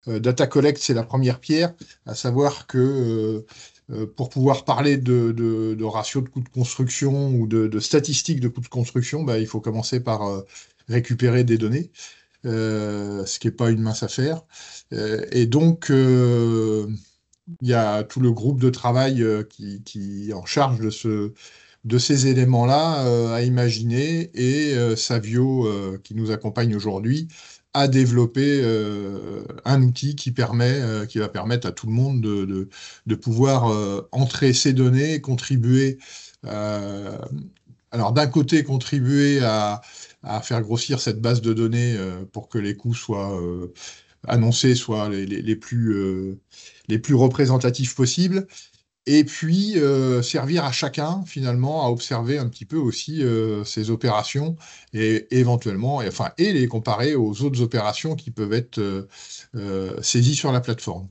Data Collect, c'est la première pierre, à savoir que pour pouvoir parler de ratio de coûts de construction ou de statistiques de coûts de construction, bah, il faut commencer par récupérer des données, ce qui n'est pas une mince affaire. Et donc, il y a tout le groupe de travail qui est en charge de ces éléments-là à imaginer, et Savio, qui nous accompagne aujourd'hui, a développé un outil qui va permettre à tout le monde de pouvoir entrer ces données et contribuer, euh, alors d'un côté contribuer à faire grossir cette base de données pour que les coûts soient annoncés soient les plus représentatifs possibles, et puis servir à chacun finalement à observer un petit peu aussi ces opérations et éventuellement, et les comparer aux autres opérations qui peuvent être saisies sur la plateforme.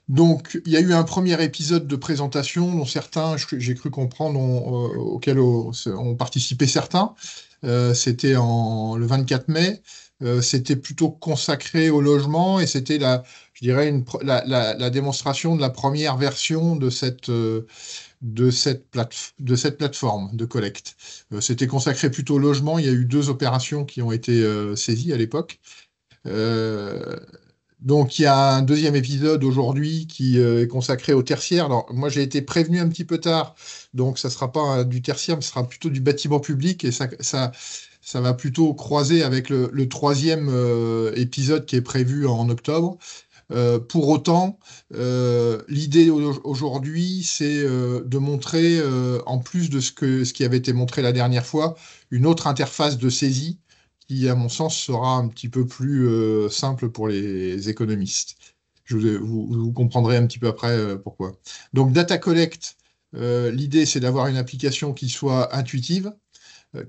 Donc, il y a eu un premier épisode de présentation dont certains, j'ai cru comprendre, auquel ont participé certains. C'était le 24 mai. C'était plutôt consacré au logement, et c'était je dirais, la démonstration de la première version de cette plateforme de collecte. C'était consacré plutôt au logement. Il y a eu deux opérations qui ont été saisies à l'époque. Euh, donc, il y a un deuxième épisode aujourd'hui qui est consacré au tertiaire. Alors, moi, j'ai été prévenu un petit peu tard, donc ça ne sera pas du tertiaire, mais ce sera plutôt du bâtiment public, et ça va plutôt croiser avec le troisième épisode qui est prévu en octobre. Pour autant, l'idée aujourd'hui, c'est de montrer, en plus de ce qui avait été montré la dernière fois, une autre interface de saisie qui, à mon sens, sera un petit peu plus simple pour les économistes. Vous comprendrez un petit peu après pourquoi. Donc, Data Collect, l'idée, c'est d'avoir une application qui soit intuitive,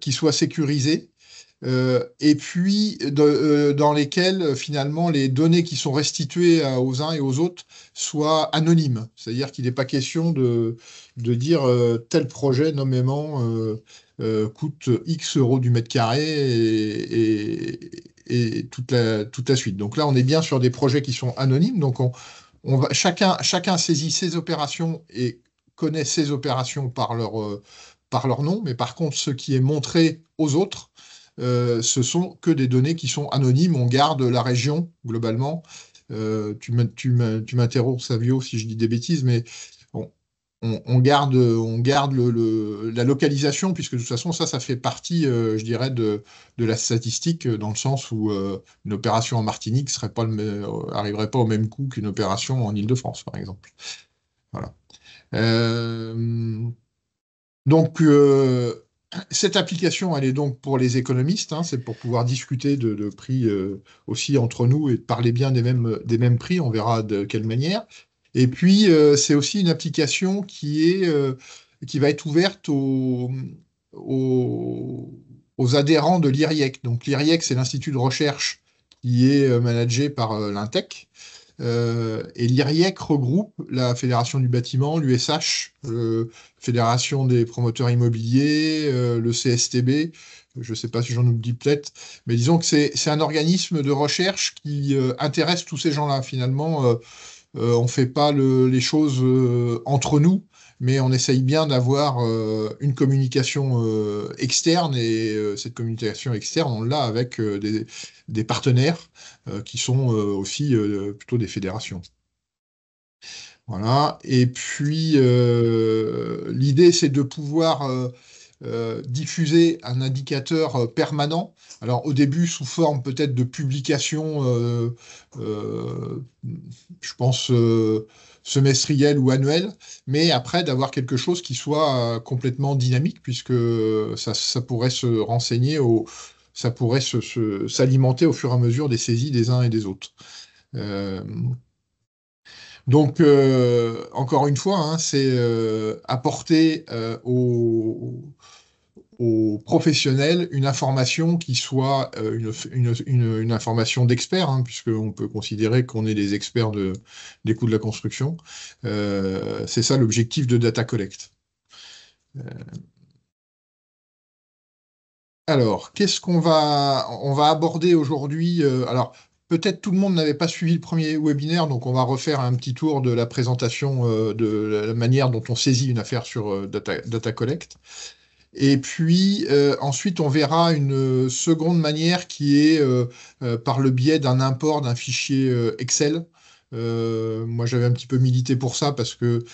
qui soit sécurisée, et puis dans lesquelles finalement les données qui sont restituées aux uns et aux autres soient anonymes. C'est-à-dire qu'il n'est pas question de dire tel projet nommément coûte X euros du mètre carré, et toute la suite. Donc là, on est bien sur des projets qui sont anonymes. Donc chacun saisit ses opérations et connaît ses opérations par leur nom, mais par contre, ce qui est montré aux autres, ce sont que des données qui sont anonymes. On garde la région, globalement. Tu m'interromps, Savio, si je dis des bêtises, mais on, on garde la localisation, puisque de toute façon, ça fait partie, je dirais, de la statistique, dans le sens où une opération en Martinique arriverait pas au même coût qu'une opération en Île-de-France, par exemple. Voilà. Euh, donc, cette application, elle est donc pour les économistes, hein, c'est pour pouvoir discuter de prix aussi entre nous et de parler bien des mêmes prix, on verra de quelle manière. Et puis, c'est aussi une application qui va être ouverte aux, aux adhérents de l'IRIEC. Donc, l'IRIEC, c'est l'institut de recherche qui est managé par l'INTEC. Et l'IRIEC regroupe la Fédération du bâtiment, l'USH, Fédération des promoteurs immobiliers, le CSTB, je ne sais pas si j'en oublie peut-être, mais disons que c'est un organisme de recherche qui intéresse tous ces gens-là. Finalement, on ne fait pas les choses entre nous, mais on essaye bien d'avoir une communication externe, et cette communication externe, on l'a avec des partenaires qui sont aussi plutôt des fédérations. Voilà. Et puis, l'idée, c'est de pouvoir diffuser un indicateur permanent. Alors, au début, sous forme peut-être de publication, euh, je pense, semestrielle ou annuelle, mais après, d'avoir quelque chose qui soit complètement dynamique, puisque ça pourrait se renseigner, ça pourrait s'alimenter au fur et à mesure des saisies des uns et des autres. Euh, donc, encore une fois, hein, c'est apporter aux professionnels une information qui soit une information d'expert, hein, puisqu'on peut considérer qu'on est des experts des coûts de la construction. C'est ça l'objectif de Data Collect. Alors, on va aborder aujourd'hui? Alors, peut-être tout le monde n'avait pas suivi le premier webinaire, donc on va refaire un petit tour de la présentation de la manière dont on saisit une affaire sur Data Collect. Et puis ensuite, on verra une seconde manière qui est par le biais d'un import d'un fichier Excel. Moi, j'avais un petit peu milité pour ça parce que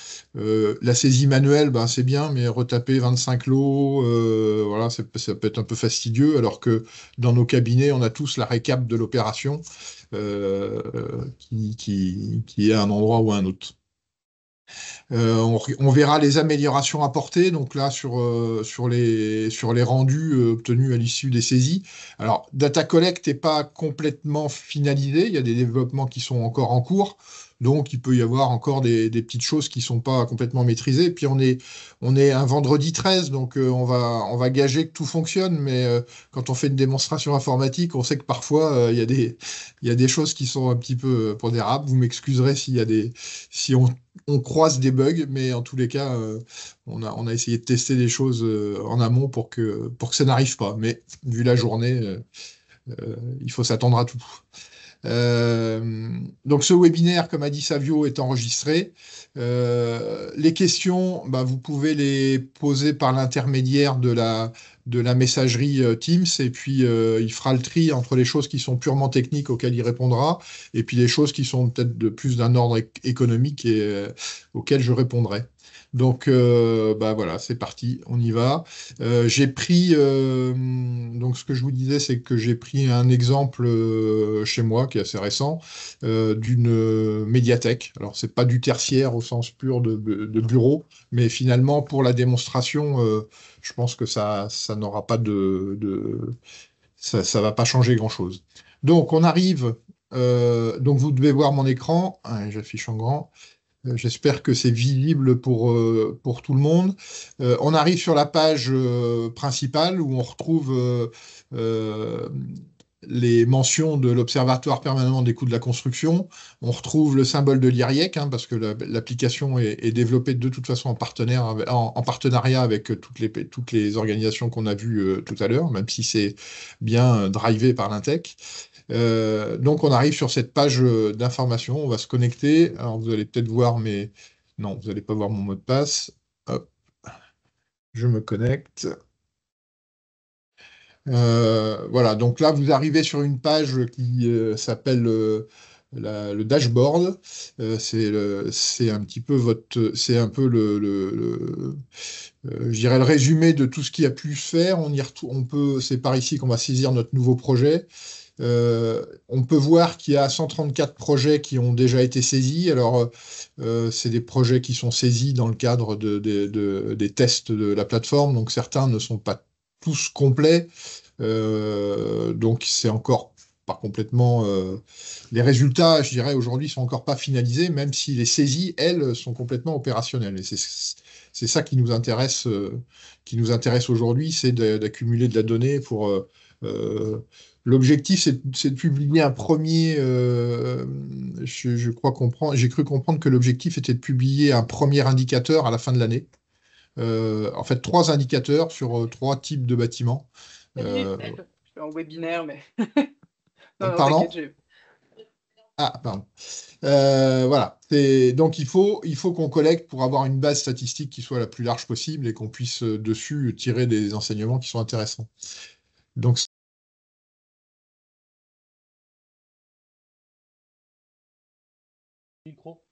la saisie manuelle, ben, c'est bien, mais retaper 25 lots, voilà, ça peut être un peu fastidieux, alors que dans nos cabinets, on a tous la récap de l'opération qui est à un endroit ou à un autre. On verra les améliorations apportées, donc là sur les rendus obtenus à l'issue des saisies. Alors, Data Collect n'est pas complètement finalisé, il y a des développements qui sont encore en cours, donc il peut y avoir encore des petites choses qui ne sont pas complètement maîtrisées. Et puis on est un vendredi 13, donc on va gager que tout fonctionne, mais quand on fait une démonstration informatique, on sait que parfois il y a des choses qui sont un petit peu pondérables. Vous m'excuserez si on croise des bugs, mais en tous les cas, on a essayé de tester des choses en amont pour que ça n'arrive pas. Mais vu la journée, il faut s'attendre à tout. Donc ce webinaire, comme a dit Savio, est enregistré. Les questions, bah, vous pouvez les poser par l'intermédiaire de la messagerie Teams, et puis il fera le tri entre les choses qui sont purement techniques auxquelles il répondra, et puis les choses qui sont peut-être de plus d'un ordre économique et auxquelles je répondrai. Donc, bah voilà, c'est parti, on y va. J'ai pris, donc ce que je vous disais, c'est que j'ai pris un exemple chez moi qui est assez récent d'une médiathèque. Alors, c'est pas du tertiaire au sens pur de bureau, mais finalement, pour la démonstration, je pense que ça n'aura pas ça va pas changer grand-chose. Donc, on arrive. Donc, vous devez voir mon écran. Ah, j'affiche en grand. J'espère que c'est visible pour tout le monde. On arrive sur la page principale où on retrouve les mentions de l'Observatoire permanent des coûts de la construction. On retrouve le symbole de l'IRIEC, hein, parce que l'application est développée de toute façon en partenariat avec toutes les organisations qu'on a vues tout à l'heure, même si c'est bien drivé par l'Intech. Donc on arrive sur cette page d'information, on va se connecter. Alors vous allez peut-être voir, mais non, vous n'allez pas voir mon mot de passe. Hop, je me connecte. Voilà, donc là vous arrivez sur une page qui s'appelle le dashboard. C'est un petit peu c'est un peu je dirais le résumé de tout ce qui a pu se faire. C'est par ici qu'on va saisir notre nouveau projet. On peut voir qu'il y a 134 projets qui ont déjà été saisis. Alors, c'est des projets qui sont saisis dans le cadre des tests de la plateforme, donc certains ne sont pas tous complets. Donc, c'est encore pas complètement. Les résultats, je dirais, aujourd'hui, sont encore pas finalisés, même si les saisies, elles, sont complètement opérationnelles. Et c'est ça qui nous intéresse aujourd'hui, c'est d'accumuler de la donnée pour. L'objectif, c'est de publier un premier. J'ai cru comprendre que l'objectif était de publier un premier indicateur à la fin de l'année. En fait, 3 indicateurs sur 3 types de bâtiments. Je suis en webinaire, mais. Non, Pardon? t'inquiète. Ah, pardon. Voilà. Donc, il faut qu'on collecte pour avoir une base statistique qui soit la plus large possible et qu'on puisse dessus tirer des enseignements qui sont intéressants. Donc, Micro.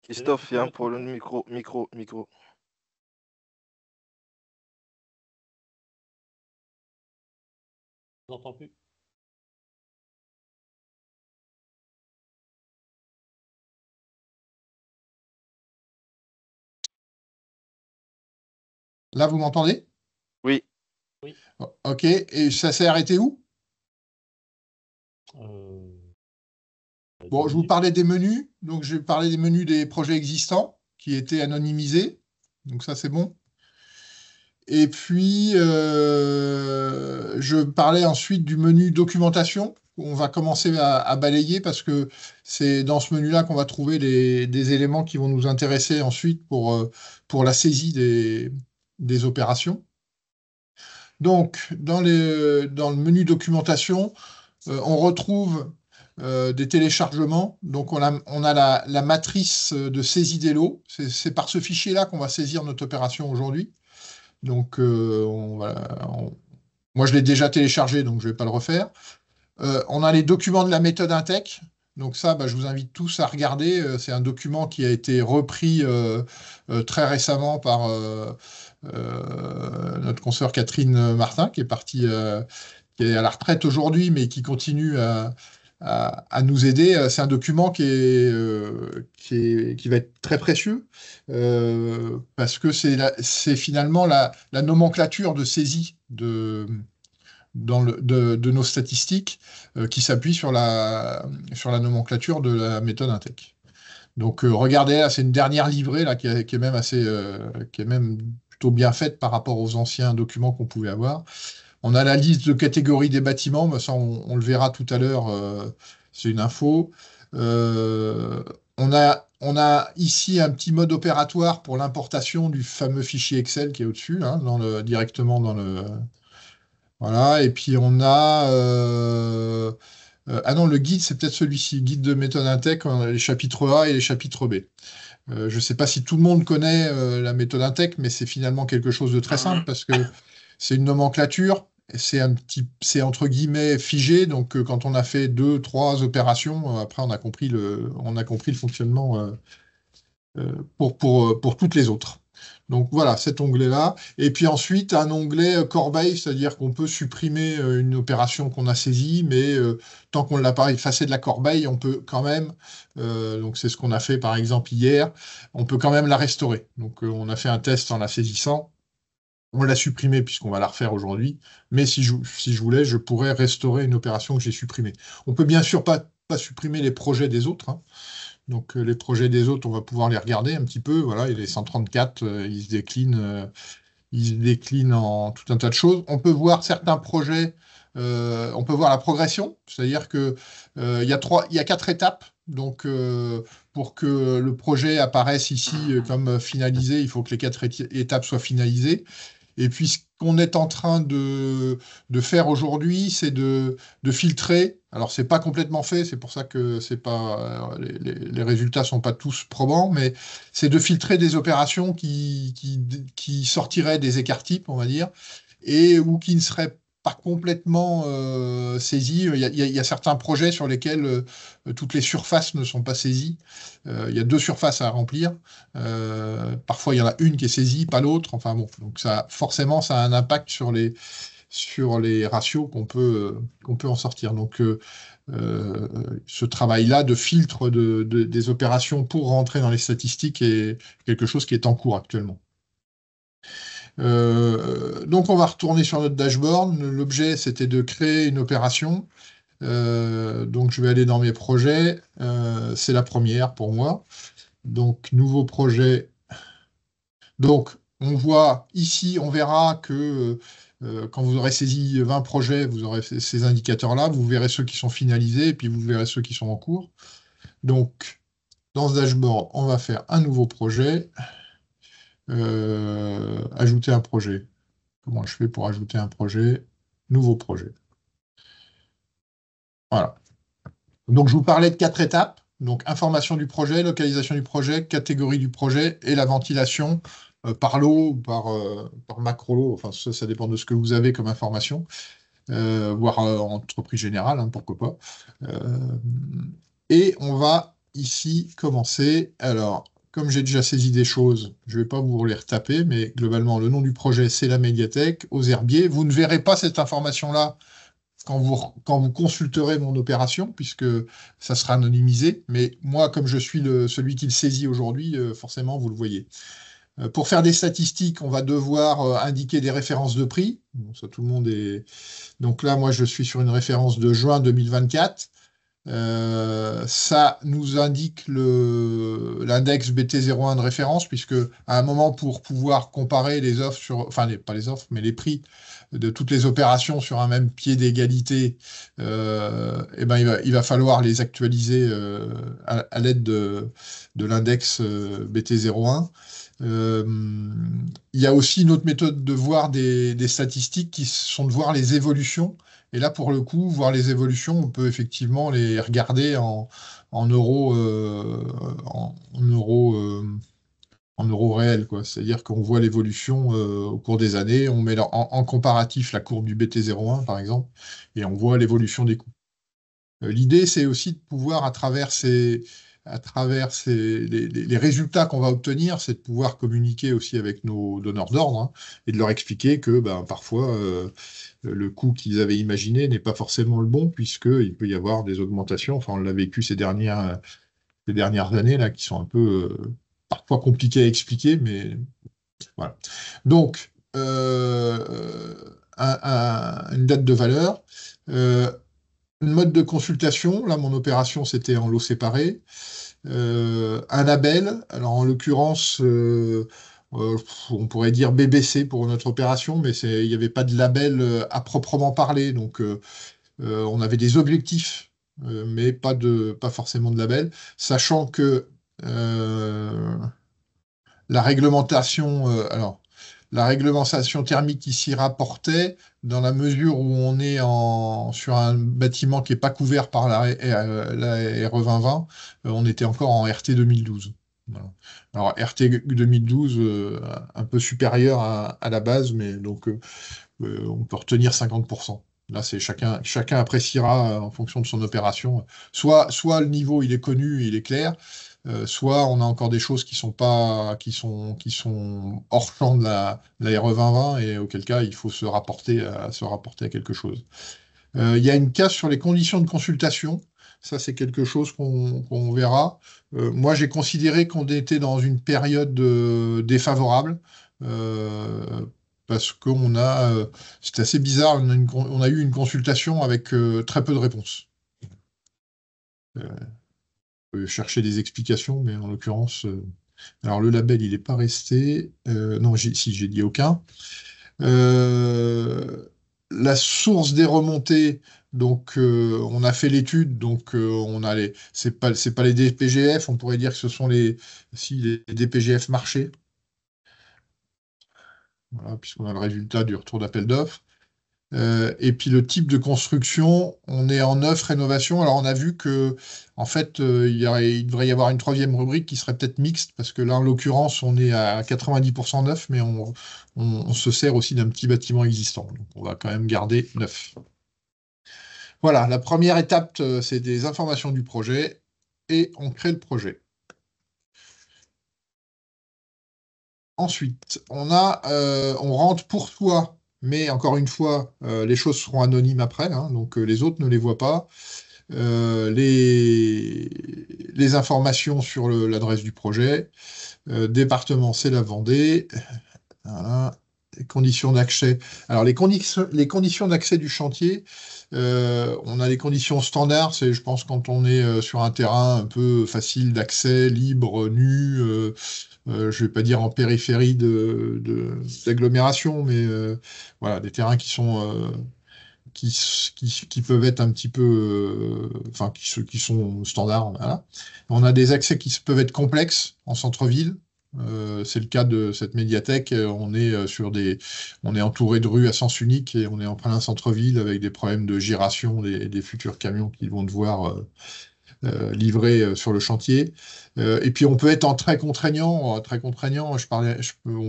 Christophe, viens pour le micro. Je n'entends plus. là, vous m'entendez? Oui. Oui. Ok. Et ça s'est arrêté où? Bon, je vous parlais des menus. Donc, je parlais des menus des projets existants qui étaient anonymisés. Donc, ça, c'est bon. Et puis, je parlais ensuite du menu documentation. on va commencer à balayer parce que c'est dans ce menu-là qu'on va trouver des éléments qui vont nous intéresser ensuite pour la saisie des opérations. Donc, dans le menu documentation, on retrouve des téléchargements. Donc, on a la matrice de saisie des lots. C'est par ce fichier-là qu'on va saisir notre opération aujourd'hui. Donc, moi, je l'ai déjà téléchargé, donc je ne vais pas le refaire. On a les documents de la méthode Intech. Donc ça, je vous invite tous à regarder. C'est un document qui a été repris très récemment par notre consoeur Catherine Martin, qui est partie, qui est à la retraite aujourd'hui, mais qui continue à nous aider. C'est un document qui va être très précieux parce que c'est finalement la nomenclature de saisie de nos statistiques qui s'appuie sur la nomenclature de la méthode Intech. Donc regardez, là, c'est une dernière livrée là, qui est même qui est même plutôt bien faite par rapport aux anciens documents qu'on pouvait avoir. On a la liste de catégories des bâtiments, mais ça on le verra tout à l'heure, c'est une info. On a ici un petit mode opératoire pour l'importation du fameux fichier Excel qui est au-dessus, hein, directement dans le... Voilà, et puis on a... ah non, le guide, c'est peut-être celui-ci, guide de méthode Intech, on a les chapitres A et les chapitres B. Je ne sais pas si tout le monde connaît la méthode Intech, mais c'est finalement quelque chose de très simple parce que c'est une nomenclature, c'est entre guillemets figé, donc quand on a fait 2, 3 opérations, après on a compris le fonctionnement pour toutes les autres. Donc voilà, cet onglet-là. Et puis ensuite, un onglet corbeille, c'est-à-dire qu'on peut supprimer une opération qu'on a saisie, mais tant qu'on ne l'a pas effacée de la corbeille, on peut quand même, donc c'est ce qu'on a fait par exemple hier, on peut quand même la restaurer. Donc on a fait un test en la saisissant, on l'a supprimée puisqu'on va la refaire aujourd'hui, mais si je voulais, je pourrais restaurer une opération que j'ai supprimée. On peut bien sûr pas supprimer les projets des autres, hein. Donc les projets des autres, on va pouvoir les regarder un petit peu. Voilà, il est 134, ils se déclinent en tout un tas de choses. On peut voir certains projets, on peut voir la progression, c'est-à-dire que il y a 4 étapes. Donc pour que le projet apparaisse ici comme finalisé, il faut que les 4 étapes soient finalisées. Et puis, ce qu'on est en train de faire aujourd'hui, c'est de filtrer. Alors, c'est pas complètement fait, c'est pour ça que c'est pas, les résultats sont pas tous probants, mais c'est de filtrer des opérations qui sortiraient des écarts types, on va dire, ou qui ne seraient pas complètement saisies. Il y a certains projets sur lesquels toutes les surfaces ne sont pas saisies. Il y a 2 surfaces à remplir. Parfois, il y en a une qui est saisie, pas l'autre. Enfin bon, donc forcément, ça a un impact sur les ratios qu'on peut en sortir. Donc, ce travail-là de filtre des opérations pour rentrer dans les statistiques est quelque chose qui est en cours actuellement. Donc, on va retourner sur notre dashboard. L'objet, c'était de créer une opération. Donc, je vais aller dans mes projets. C'est la première pour moi. Donc, nouveau projet. Donc, on voit ici, on verra que quand vous aurez saisi 20 projets, vous aurez ces indicateurs-là. Vous verrez ceux qui sont finalisés et puis vous verrez ceux qui sont en cours. Donc, dans ce dashboard, on va faire un nouveau projet. Ajouter un projet. Comment je fais pour ajouter un projet? Nouveau projet. Voilà. Donc, je vous parlais de 4 étapes. Donc, information du projet, localisation du projet, catégorie du projet et la ventilation par lot ou par macro-lot. Enfin, ça dépend de ce que vous avez comme information, voire entreprise générale, hein, pourquoi pas. Et on va ici commencer. Alors, comme j'ai déjà saisi des choses, je ne vais pas vous les retaper, mais globalement, le nom du projet, c'est la médiathèque, aux herbiers. Vous ne verrez pas cette information-là quand vous consulterez mon opération, puisque ça sera anonymisé. Mais moi, comme je suis celui qui le saisit aujourd'hui, forcément, vous le voyez. Pour faire des statistiques, on va devoir indiquer des références de prix. Bon, ça, tout le monde est... Donc là, moi, je suis sur une référence de juin 2024. Ça nous indique l'index BT01 de référence, puisque à un moment, pour pouvoir comparer les offres pas les offres, mais les prix de toutes les opérations sur un même pied d'égalité, eh ben, il va falloir les actualiser à l'aide de l'index BT01. Il y a aussi une autre méthode de voir des statistiques qui sont de voir les évolutions. Et là, pour le coup, voir les évolutions, on peut effectivement les regarder en euros, en euros réels, quoi. C'est-à-dire qu'on voit l'évolution au cours des années, on met en comparatif la courbe du BT01, par exemple, et on voit l'évolution des coûts. L'idée, c'est aussi de pouvoir, les résultats qu'on va obtenir, c'est de pouvoir communiquer aussi avec nos donneurs d'ordre, hein, et de leur expliquer que ben, parfois, le coût qu'ils avaient imaginé n'est pas forcément le bon, puisqu'il peut y avoir des augmentations. Enfin, on l'a vécu ces dernières années, là, qui sont un peu parfois compliquées à expliquer, mais voilà. Donc, une date de valeur. Une mode de consultation, là mon opération c'était en lot séparé. Un label, alors en l'occurrence on pourrait dire BBC pour notre opération, mais il n'y avait pas de label à proprement parler, donc on avait des objectifs, mais pas forcément de label, sachant que la réglementation, la réglementation thermique ici rapportait, dans la mesure où on est sur un bâtiment qui n'est pas couvert par la RE 2020, on était encore en RT 2012. Voilà. Alors RT 2012, un peu supérieur à la base, mais donc on peut retenir 50%. Là, c'est chacun appréciera en fonction de son opération. Soit le niveau il est connu, il est clair, soit on a encore des choses qui sont hors champ de la RE 2020 et auquel cas il faut se rapporter à quelque chose. Il y a une case sur les conditions de consultation. Ça, c'est quelque chose qu'on verra. Moi, j'ai considéré qu'on était dans une période défavorable. Parce qu'on c'est assez bizarre, on a eu une consultation avec très peu de réponses. On peut chercher des explications, mais en l'occurrence, alors le label, il n'est pas resté. Non, si, j'ai dit aucun. La source des remontées, donc on a fait l'étude, donc c'est pas les DPGF, on pourrait dire que ce sont les DPGF marchés. Voilà, puisqu'on a le résultat du retour d'appel d'offres. Et puis le type de construction, on est en neuf rénovation. Alors on a vu que en fait il devrait y avoir une troisième rubrique qui serait peut-être mixte, parce que là en l'occurrence on est à 90% neuf, mais on se sert aussi d'un petit bâtiment existant. Donc on va quand même garder neuf. Voilà, la première étape, c'est des informations du projet et on crée le projet. Ensuite, on rentre pour soi, mais encore une fois, les choses seront anonymes après, hein, donc les autres ne les voient pas. Les informations sur l'adresse du projet, département, c'est la Vendée. Voilà. Les conditions d'accès. Alors, les conditions d'accès du chantier, on a les conditions standards, c'est, je pense, quand on est sur un terrain un peu facile d'accès, libre, nu, je ne vais pas dire en périphérie d'agglomération, mais voilà, des terrains qui sont qui peuvent être un petit peu, enfin, qui sont standards. Voilà. On a des accès qui peuvent être complexes en centre-ville. C'est le cas de cette médiathèque. On est entouré de rues à sens unique et on est en plein centre-ville avec des problèmes de giration des futurs camions qu'ils vont devoir livrer sur le chantier. Et puis on peut être en très contraignant. On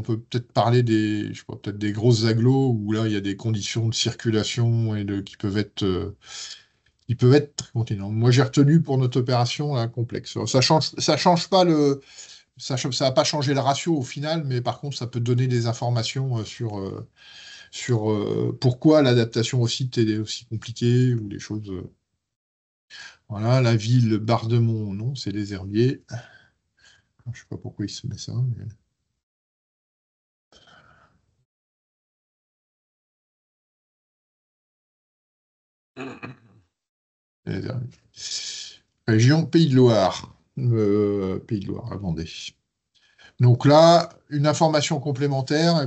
peut peut-être parler peut-être des grosses agglos où là il y a des conditions de circulation et qui peuvent être très contraignantes. Moi j'ai retenu pour notre opération là, complexe. Ça change pas ça va pas changer le ratio au final, mais par contre ça peut donner des informations sur pourquoi l'adaptation au site est aussi compliquée ou des choses. Voilà, la ville Bardemont, non, c'est les Herbiers. Je ne sais pas pourquoi il se met ça. Les Herbiers. Région Pays de Loire. Pays de Loire, la Vendée. Donc là, une information complémentaire,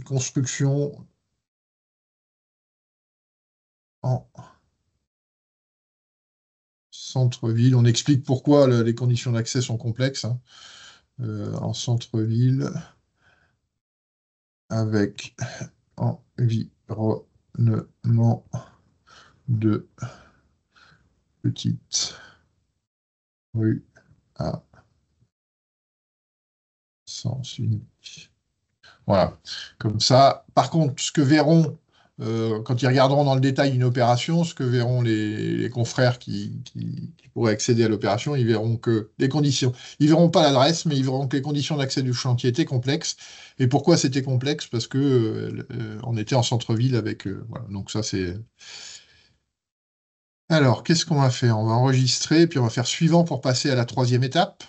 construction en centre-ville. On explique pourquoi les conditions d'accès sont complexes, hein. En centre-ville, avec environnement de petite rue à sens unique. Voilà, comme ça. Par contre, ce que verront, quand ils regarderont dans le détail une opération, ce que verront les confrères qui pourraient accéder à l'opération, ils verront que les conditions, ils verront pas l'adresse, mais ils verront que les conditions d'accès du chantier étaient complexes. Et pourquoi c'était complexe? Parce que on était en centre-ville avec. Voilà, donc ça c'est. Alors, qu'est-ce qu'on va faire? On va enregistrer, puis on va faire suivant pour passer à la troisième étape.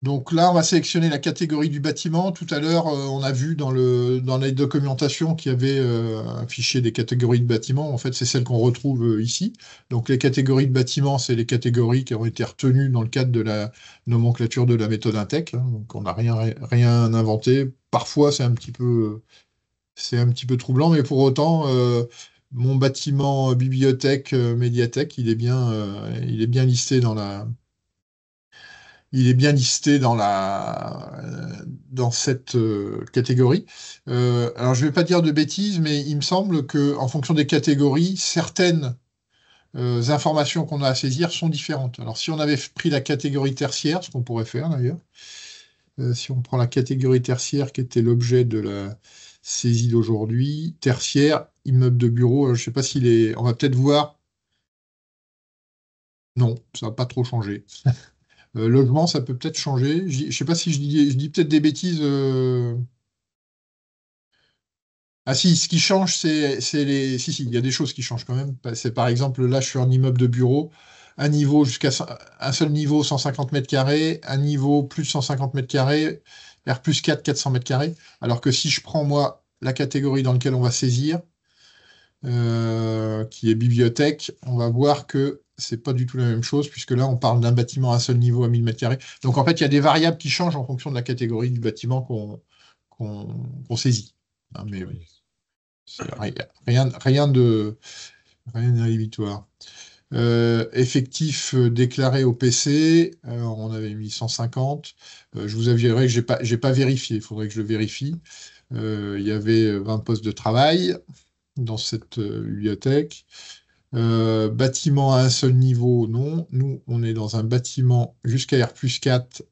Donc là, on va sélectionner la catégorie du bâtiment. Tout à l'heure, on a vu dans les documentations qu'il y avait un fichier des catégories de bâtiments. En fait, c'est celle qu'on retrouve ici. Donc les catégories de bâtiments, c'est les catégories qui ont été retenues dans le cadre de la nomenclature de la méthode INTEC, hein. Donc on n'a rien inventé. Parfois, c'est un petit peu troublant, mais pour autant, mon bâtiment bibliothèque, médiathèque, il est bien listé dans cette catégorie. Alors, je ne vais pas dire de bêtises, mais il me semble que, en fonction des catégories, certaines informations qu'on a à saisir sont différentes. Alors, si on avait pris la catégorie tertiaire, ce qu'on pourrait faire d'ailleurs, si on prend la catégorie tertiaire qui était l'objet de la saisie d'aujourd'hui, tertiaire, immeuble de bureau, je ne sais pas s'il est. On va peut-être voir. Non, ça n'a pas trop changé. Logement, ça peut peut-être changer. Je ne sais pas si je dis peut-être des bêtises. Ah si, ce qui change, c'est les. Si, il y a des choses qui changent quand même. C'est par exemple, là, je suis en immeuble de bureau, un niveau un seul niveau, 150 mètres carrés, un niveau plus 150 mètres carrés, R plus 4, 400 mètres carrés. Alors que si je prends, moi, la catégorie dans laquelle on va saisir, qui est bibliothèque, on va voir que c'est pas du tout la même chose, puisque là, on parle d'un bâtiment à un seul niveau à 1000 mètres carrés. Donc, en fait, il y a des variables qui changent en fonction de la catégorie du bâtiment qu'on saisit. Hein, mais oui, rien de rédhibitoire. Effectif déclaré au PC, on avait mis 150. Je vous avouerai que j'ai pas vérifié, il faudrait que je le vérifie. Il y avait 20 postes de travail dans cette bibliothèque. Bâtiment à un seul niveau, non. Nous, on est dans un bâtiment jusqu'à R plus 4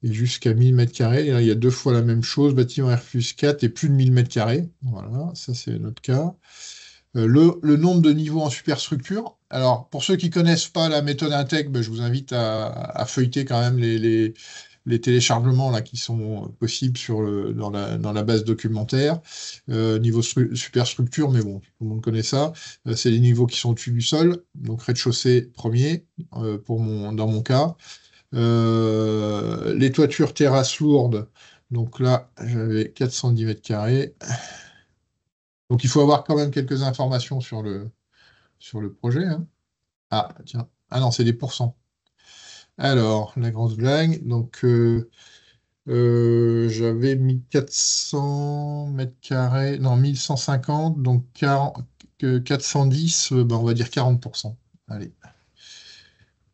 et jusqu'à 1000 mètres carrés. Et là, il y a deux fois la même chose, bâtiment R plus 4 et plus de 1000 mètres carrés. Voilà, ça c'est notre cas. Le nombre de niveaux en superstructure. Alors, pour ceux qui ne connaissent pas la méthode INTEC, ben, je vous invite à feuilleter quand même les téléchargements là, qui sont possibles dans la base documentaire. Niveau superstructure, mais bon, tout le monde connaît ça. C'est les niveaux qui sont au-dessus du sol. Donc, rez-de-chaussée premier, dans mon cas. Les toitures terrasses lourdes. Donc là, j'avais 410 mètres carrés. Donc, il faut avoir quand même quelques informations sur le projet, hein. Ah, tiens. Ah non, c'est des pourcents. Alors, la grosse blague. Donc, j'avais mis 400 mètres carrés. Non, 1150. Donc, 410, ben, on va dire 40%. Allez.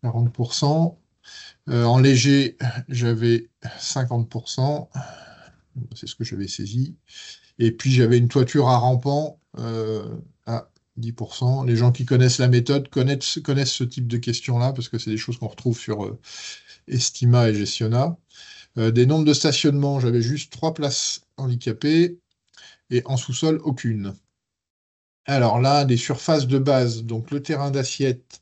40%. En léger, j'avais 50%. C'est ce que j'avais saisi. Et puis, j'avais une toiture à rampant à 10%. Les gens qui connaissent la méthode connaissent ce type de questions-là, parce que c'est des choses qu'on retrouve sur Estima et Gestiona. Des nombres de stationnement, j'avais juste 3 places handicapées, et en sous-sol, aucune. Alors là, des surfaces de base, donc le terrain d'assiette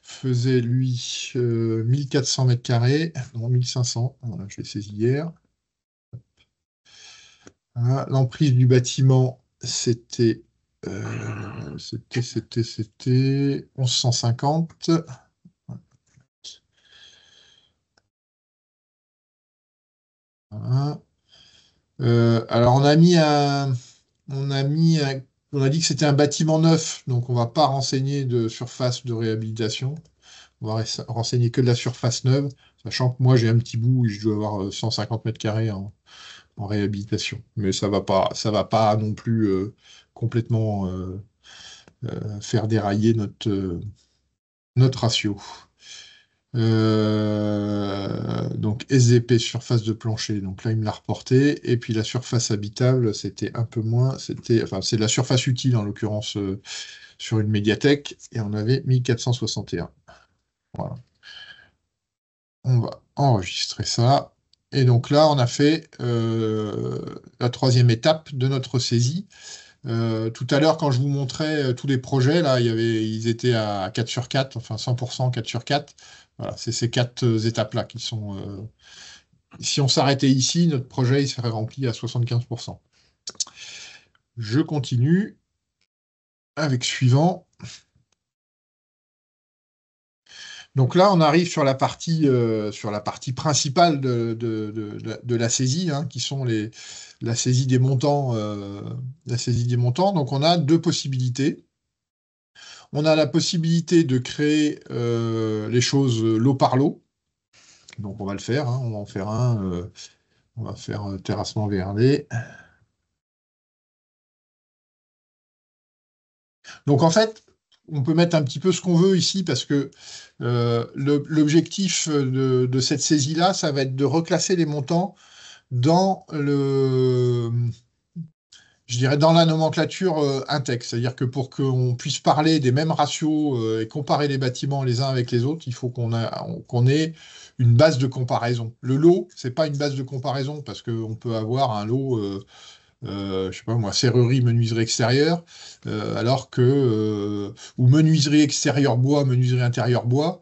faisait, lui, 1400 mètres carrés, non, 1500, voilà, je l'ai saisi hier. Voilà, l'emprise du bâtiment, c'était 1150. Voilà. Alors on a dit que c'était un bâtiment neuf, donc on ne va pas renseigner de surface de réhabilitation. On va renseigner que de la surface neuve, sachant que moi j'ai un petit bout, je dois avoir 150 mètres carrés en en réhabilitation. Mais ça va pas non plus complètement faire dérailler notre ratio. Donc SDP, surface de plancher, donc là il me l'a reporté, et puis la surface habitable, c'était un peu moins, c'est la surface utile en l'occurrence sur une médiathèque, et on avait 1461. Voilà. On va enregistrer ça. Et donc là, on a fait la troisième étape de notre saisie. Tout à l'heure, quand je vous montrais tous les projets, là, ils étaient à 4 sur 4, enfin 100%, 4 sur 4. Voilà, c'est ces quatre étapes-là qui sont. Si on s'arrêtait ici, notre projet il serait rempli à 75%. Je continue avec suivant. Donc là, on arrive sur la partie principale de la saisie, hein, qui sont la saisie des montants. La saisie des montants. Donc on a deux possibilités. On a la possibilité de créer les choses lot par lot. Donc on va le faire, hein, on va en faire un. On va faire terrassement VRD. Donc en fait, on peut mettre un petit peu ce qu'on veut ici parce que l'objectif de cette saisie-là, ça va être de reclasser les montants dans je dirais dans la nomenclature Intec. C'est-à-dire que pour qu'on puisse parler des mêmes ratios et comparer les bâtiments les uns avec les autres, il faut qu'on ait une base de comparaison. Le lot, c'est pas une base de comparaison parce qu'on peut avoir un lot je sais pas moi, serrurerie, menuiserie extérieure, alors que ou menuiserie extérieure bois, menuiserie intérieure bois.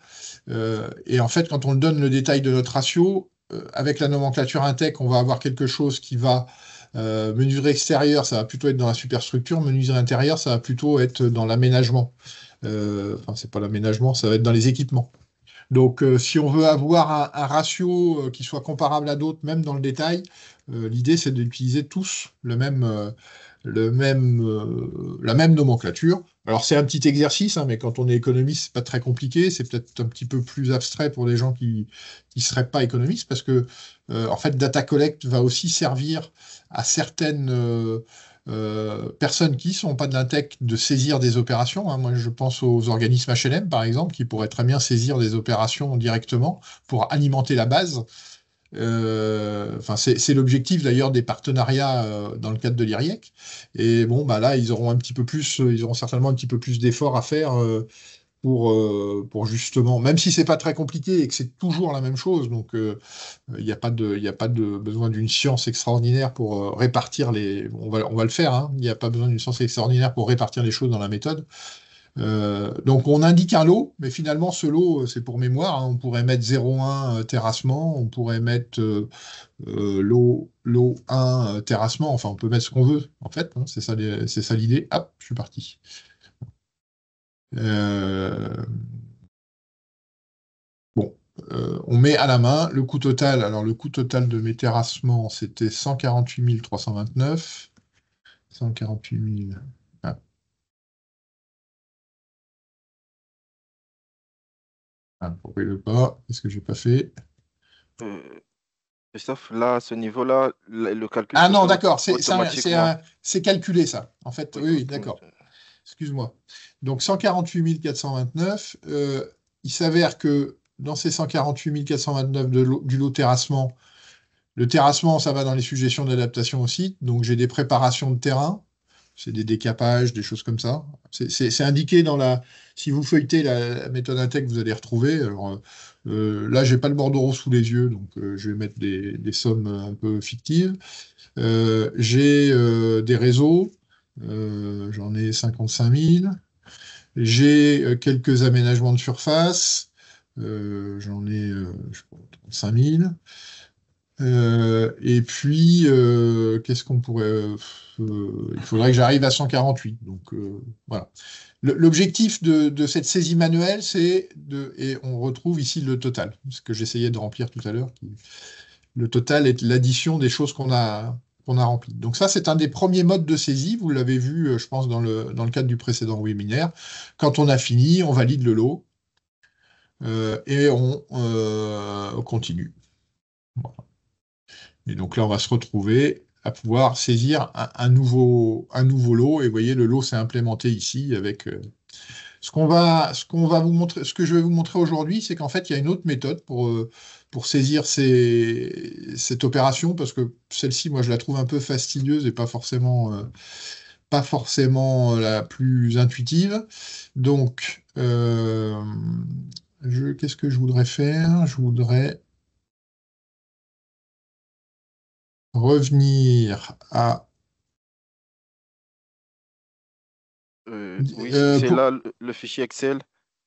Et en fait, quand on donne le détail de notre ratio, avec la nomenclature Intec, on va avoir quelque chose qui va menuiserie extérieure, ça va plutôt être dans la superstructure, menuiserie intérieure, ça va plutôt être dans l'aménagement. Enfin, c'est pas l'aménagement, ça va être dans les équipements. Donc, si on veut avoir un ratio qui soit comparable à d'autres, même dans le détail, l'idée, c'est d'utiliser tous la même nomenclature. Alors, c'est un petit exercice, hein, mais quand on est économiste, c'est pas très compliqué. C'est peut-être un petit peu plus abstrait pour les gens qui ne seraient pas économistes, parce que, en fait, Data Collect va aussi servir à certaines personnes qui ne sont pas de l'Intec de saisir des opérations, hein. Moi, je pense aux organismes HLM, par exemple, qui pourraient très bien saisir des opérations directement pour alimenter la base. Enfin, c'est l'objectif d'ailleurs des partenariats dans le cadre de l'IRIEC. Et bon, bah là, ils auront certainement un petit peu plus d'efforts à faire pour justement, même si c'est pas très compliqué et que c'est toujours la même chose, donc il n'y a pas de besoin d'une science extraordinaire pour répartir on va le faire, hein. Il n'y a pas besoin d'une science extraordinaire pour répartir les choses dans la méthode. Donc on indique un lot, mais finalement ce lot, c'est pour mémoire, hein. On pourrait mettre 0,1 terrassement, on pourrait mettre lot 1 terrassement, enfin on peut mettre ce qu'on veut, en fait, hein. C'est ça l'idée. Hop, je suis parti. Bon, on met à la main le coût total. Alors, le coût total de mes terrassements, c'était 148 329. 148 000. Ah, pourquoi il veut pas? Qu'est-ce que j'ai pas fait? Euh, Christophe, là, à ce niveau-là, le calcul Ah se non, fait d'accord, automatiquement. c'est calculé ça. En fait, Oui, oui, oui, d'accord. Excuse-moi. Donc 148 429. Il s'avère que dans ces 148 429 du lot terrassement, le terrassement, ça va dans les suggestions d'adaptation aussi. Donc j'ai des préparations de terrain, c'est des décapages, des choses comme ça. C'est indiqué dans la. Si vous feuilletez la méthode Intec, vous allez retrouver. Alors, là, j'ai pas le bordereau sous les yeux, donc je vais mettre des sommes un peu fictives. J'ai des réseaux, j'en ai 55 000. J'ai quelques aménagements de surface, j'en ai je sais pas, 35 000. Et puis, qu'est-ce qu'on pourrait. Il faudrait que j'arrive à 148. Donc, voilà. L'objectif de cette saisie manuelle, c'est de. Et on retrouve ici le total, ce que j'essayais de remplir tout à l'heure. Le total est l'addition des choses qu'on a remplies. Donc, ça, c'est un des premiers modes de saisie. Vous l'avez vu, je pense, dans le cadre du précédent webinaire. Quand on a fini, on valide le lot et on continue. Voilà. Et donc là, on va se retrouver à pouvoir saisir un nouveau lot. Et vous voyez, le lot s'est implémenté ici avec ce qu'on va vous montrer, ce que je vais vous montrer aujourd'hui, c'est qu'en fait, il y a une autre méthode pour saisir cette opération, parce que celle-ci, moi, je la trouve un peu fastidieuse et pas forcément la plus intuitive. Donc, qu'est-ce que je voudrais faire? Je voudrais revenir à... Oui, euh, c'est pour- là le fichier Excel.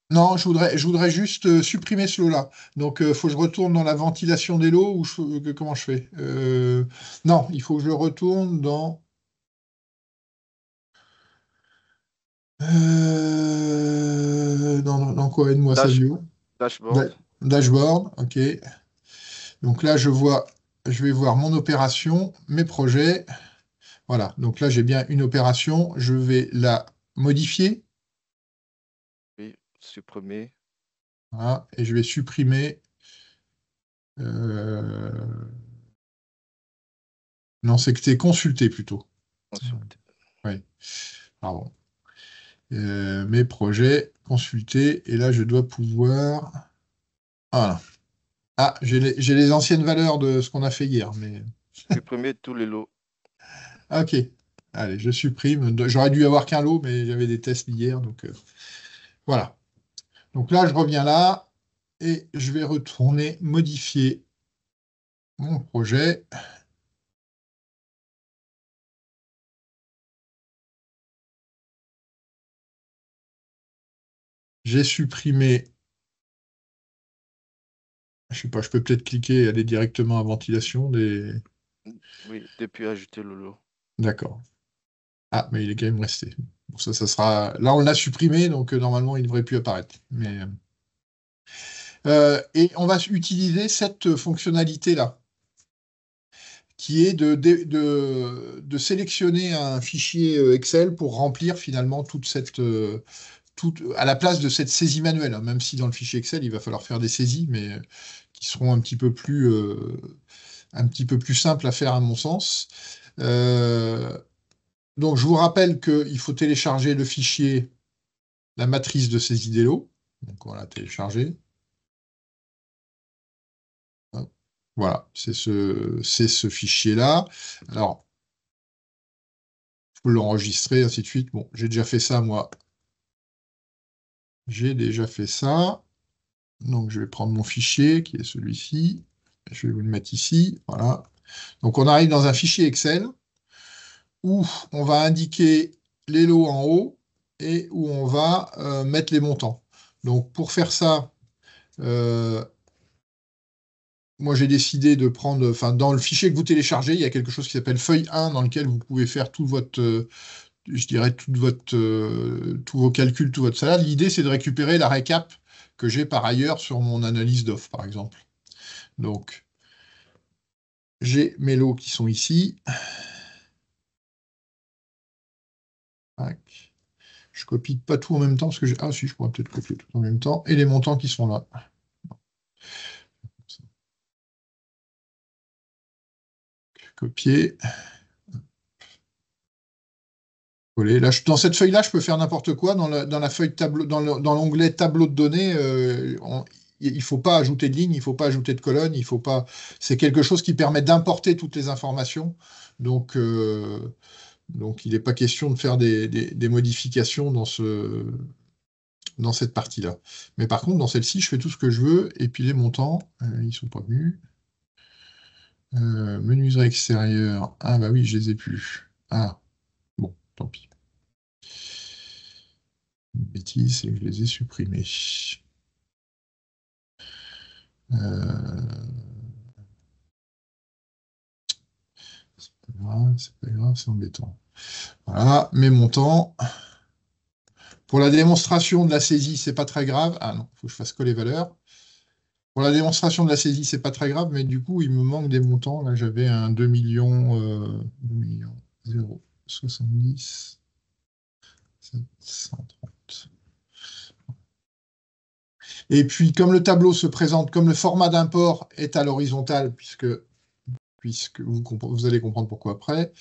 Non, je voudrais juste supprimer ce lot-là. Donc, il faut que je retourne dans la ventilation des lots ou comment je fais? Non, il faut que je retourne dans... dans quoi? Aide-moi, Dash, Savio. Dashboard. Dashboard, ok. Donc là, je vais voir mon opération, mes projets. Voilà, donc là, j'ai bien une opération. Je vais la modifier. Oui, supprimer. Voilà, et je vais supprimer... euh, Non, c'est que t'es consulté plutôt. Ensuite. Oui, pardon. Mes projets, consulter, et là je dois pouvoir. Voilà. Ah, j'ai les anciennes valeurs de ce qu'on a fait hier, mais. Supprimer tous les lots. Ah, ok. Allez, je supprime. J'aurais dû avoir qu'un lot, mais j'avais des tests hier, donc voilà. Donc là, je reviens là et je vais retourner modifier mon projet. J'ai supprimé. Je sais pas, je peux peut-être cliquer et aller directement à ventilation des. Oui, depuis ajouter le lot. D'accord. Ah, mais il est quand même resté. Bon, ça sera. Là, on l'a supprimé, donc normalement, il ne devrait plus apparaître. Et on va utiliser cette fonctionnalité-là, qui est de sélectionner un fichier Excel pour remplir finalement à la place de cette saisie manuelle, hein, même si dans le fichier Excel, il va falloir faire des saisies, mais qui seront un petit peu plus simples à faire à mon sens. Donc, je vous rappelle qu'il faut télécharger le fichier, la matrice de saisie des lots. Donc, on l'a téléchargé. Hop. Voilà, c'est ce fichier-là. Alors, il faut l'enregistrer, ainsi de suite. Bon, j'ai déjà fait ça, moi. J'ai déjà fait ça. Donc, je vais prendre mon fichier, qui est celui-ci. Je vais vous le mettre ici. Voilà. Donc, on arrive dans un fichier Excel où on va indiquer les lots en haut et où on va mettre les montants. Donc, pour faire ça, moi, j'ai décidé de prendre, enfin, dans le fichier que vous téléchargez, il y a quelque chose qui s'appelle feuille 1 dans lequel vous pouvez faire tout votre, je dirais, tous vos calculs, tout votre salade. L'idée, c'est de récupérer la récap que j'ai par ailleurs sur mon analyse d'offres, par exemple. Donc, j'ai mes lots qui sont ici. Tac. Je copie pas tout en même temps parce que j'ai. Ah, si, je pourrais peut-être copier tout en même temps. Et les montants qui sont là. Copier. Coller. Là, dans cette feuille-là, je peux faire n'importe quoi. Dans la feuille tableau, dans l'onglet tableau de données, il ne faut pas ajouter de ligne, il ne faut pas ajouter de colonne, il faut pas. C'est quelque chose qui permet d'importer toutes les informations. Donc il n'est pas question de faire des modifications dans cette partie-là. Mais par contre, dans celle-ci, je fais tout ce que je veux. Et puis les montants, ils ne sont pas venus. Menuiserie extérieure. Ah bah oui, je les ai plus. Ah, bon, tant pis. Une bêtise, c'est que je les ai supprimés. C'est pas grave, c'est embêtant. Voilà, mes montants. Pour la démonstration de la saisie, c'est pas très grave. Ah non, il faut que je fasse coller valeurs. Pour la démonstration de la saisie, c'est pas très grave, mais du coup, il me manque des montants. Là, j'avais un 2 millions, 2 millions 0, 70, 730. Et puis, comme le tableau se présente, comme le format d'import est à l'horizontale, puisque puisque vous allez comprendre pourquoi après.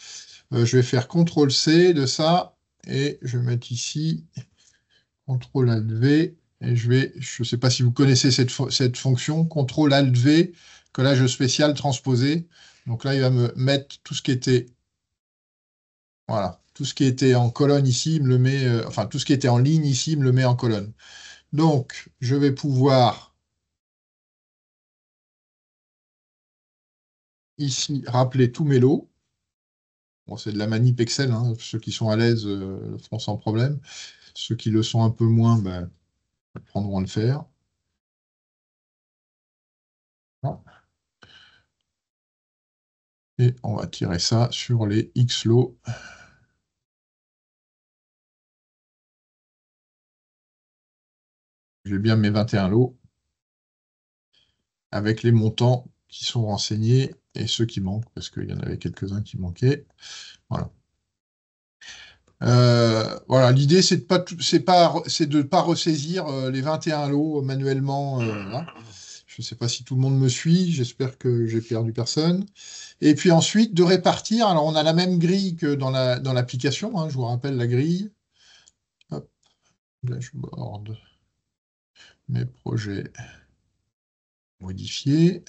Je vais faire CTRL-C de ça, et je vais mettre ici CTRL-ALT-V, et je ne sais pas si vous connaissez cette fonction, CTRL-ALT-V, collage spécial transposé. Donc là, il va me mettre tout ce qui était, voilà, tout ce qui était en colonne ici, il me le met, enfin, tout ce qui était en ligne ici, il me le met en colonne. Donc, je vais pouvoir ici rappeler tous mes lots. Bon, c'est de la manip Excel, hein. Ceux qui sont à l'aise le feront sans problème. Ceux qui le sont un peu moins, ben, apprendront à le faire. Voilà. Et on va tirer ça sur les X lots. J'ai bien mes 21 lots avec les montants qui sont renseignés et ceux qui manquent, parce qu'il y en avait quelques-uns qui manquaient. Voilà. Voilà, l'idée, c'est de pas ressaisir les 21 lots manuellement. Là. Je ne sais pas si tout le monde me suit, j'espère que j'ai perdu personne. Et puis ensuite, de répartir. Alors, on a la même grille que dans l'application, hein, je vous rappelle la grille. Hop, dashboard, mes projets modifiés.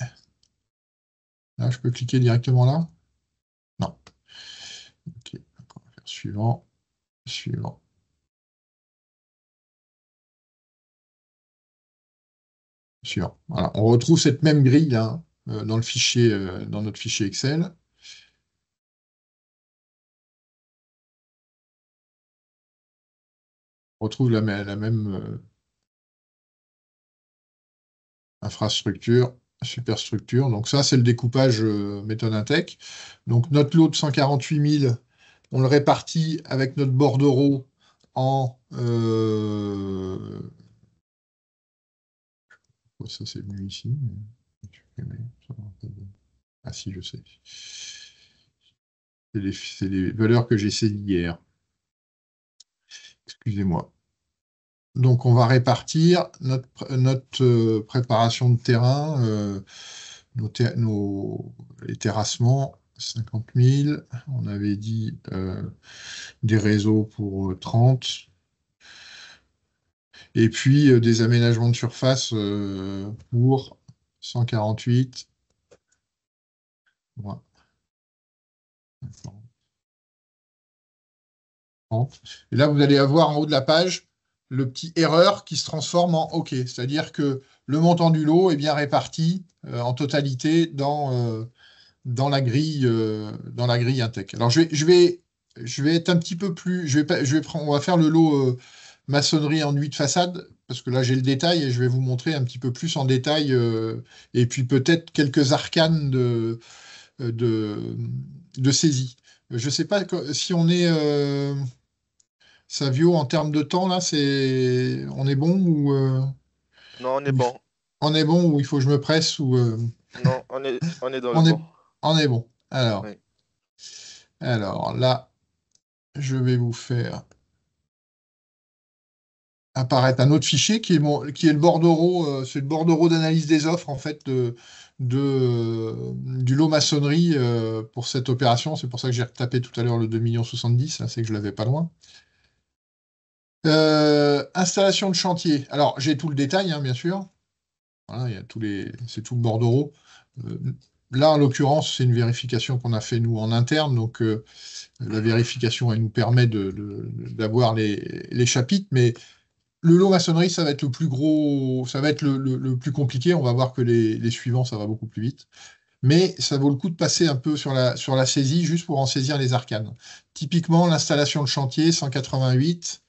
Là, je peux cliquer directement là? Non. Ok, donc on va faire suivant, suivant. Suivant. Voilà. On retrouve cette même grille là, dans le fichier, dans notre fichier Excel. On retrouve la même infrastructure, superstructure. Donc ça, c'est le découpage méthode Intech. Donc notre lot de 148 000, on le répartit avec notre bordereau en... ça, c'est venu ici. Ah si, je sais. C'est les valeurs que j'ai saisies hier. Excusez-moi. Donc, on va répartir notre préparation de terrain, les terrassements, 50 000. On avait dit des réseaux pour 30. Et puis, des aménagements de surface pour 148. Voilà. Et là, vous allez avoir en haut de la page le petit erreur qui se transforme en OK. C'est-à-dire que le montant du lot est bien réparti en totalité dans la grille Intech. Alors, je vais être un petit peu plus... on va faire le lot maçonnerie enduit de façade, parce que là, j'ai le détail et je vais vous montrer un petit peu plus en détail et puis peut-être quelques arcanes de saisie. Je ne sais pas si on est... Savio, en termes de temps, là, on est bon ou Non, on est bon. on est bon ou il faut que je me presse ou Non, on est dans le on est bon. on est bon. Oui. Alors là, je vais vous faire apparaître un autre fichier qui est le bordereau, c'est le bordereau d'analyse des offres en fait du lot maçonnerie pour cette opération. C'est pour ça que j'ai retapé tout à l'heure le 2,70 000, là, c'est que je l'avais pas loin. Installation de chantier. Alors, j'ai tout le détail, hein, bien sûr. Voilà, il y a c'est tout le bordereau. Là, en l'occurrence, c'est une vérification qu'on a fait nous en interne. Donc, la vérification, elle nous permet d'avoir les chapitres. Mais le lot maçonnerie, ça va être le plus gros, ça va être le plus compliqué. On va voir que les suivants, ça va beaucoup plus vite. Mais ça vaut le coup de passer un peu sur la saisie, juste pour en saisir les arcanes. Typiquement, l'installation de chantier, 188.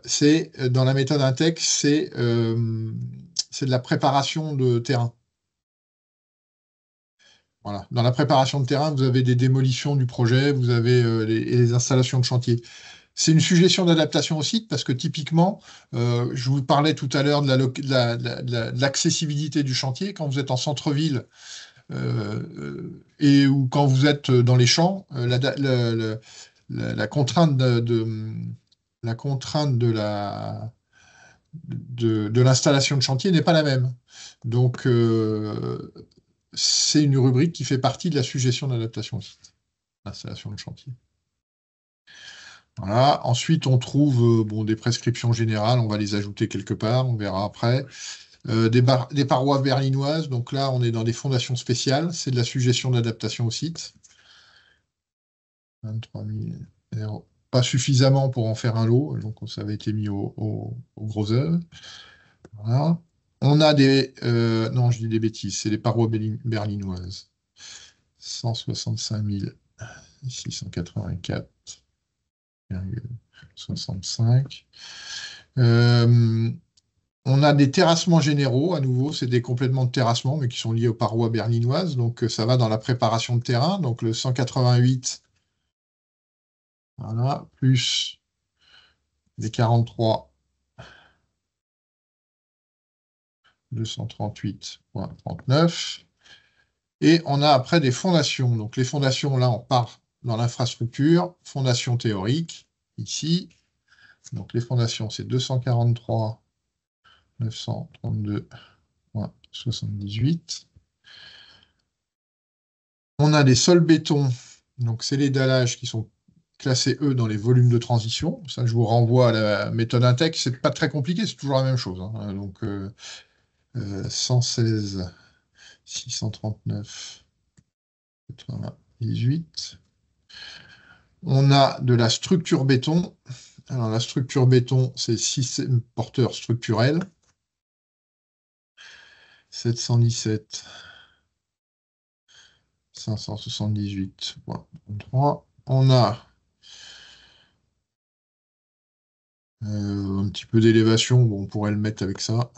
C'est dans la méthode Intech, c'est de la préparation de terrain. Voilà. Dans la préparation de terrain, vous avez des démolitions du projet, vous avez les installations de chantier. C'est une suggestion d'adaptation au site parce que typiquement, je vous parlais tout à l'heure de l'accessibilité du chantier. Quand vous êtes en centre-ville ou quand vous êtes dans les champs, la contrainte la contrainte de l'installation de chantier n'est pas la même. Donc, c'est une rubrique qui fait partie de la suggestion d'adaptation au site, l'installation de chantier. Voilà. Ensuite, on trouve des prescriptions générales, on va les ajouter quelque part, on verra après. Des parois berlinoises, donc là, on est dans des fondations spéciales, c'est de la suggestion d'adaptation au site. 23 000 €. Pas suffisamment pour en faire un lot, donc ça avait été mis au gros œuvre. Voilà. On a des... non, je dis des bêtises, c'est les parois berlinoises. 165 684,65. On a des terrassements généraux, à nouveau, c'est des complétements de terrassement, mais qui sont liés aux parois berlinoises, donc ça va dans la préparation de terrain, donc le 188, voilà, plus les 43, 238,39. Et on a après des fondations. Donc les fondations, là, on part dans l'infrastructure, fondation théorique, ici. Donc les fondations, c'est 243, 932,78. On a des sols béton, donc c'est les dallages qui sont classés, eux, dans les volumes de transition. Ça, je vous renvoie à la méthode Intec, c'est pas très compliqué, c'est toujours la même chose, hein. Donc 116, 639, 98. On a de la structure béton. Alors la structure béton, c'est système porteur structurel. 717, 578,33. On a un petit peu d'élévation, bon, on pourrait le mettre avec ça.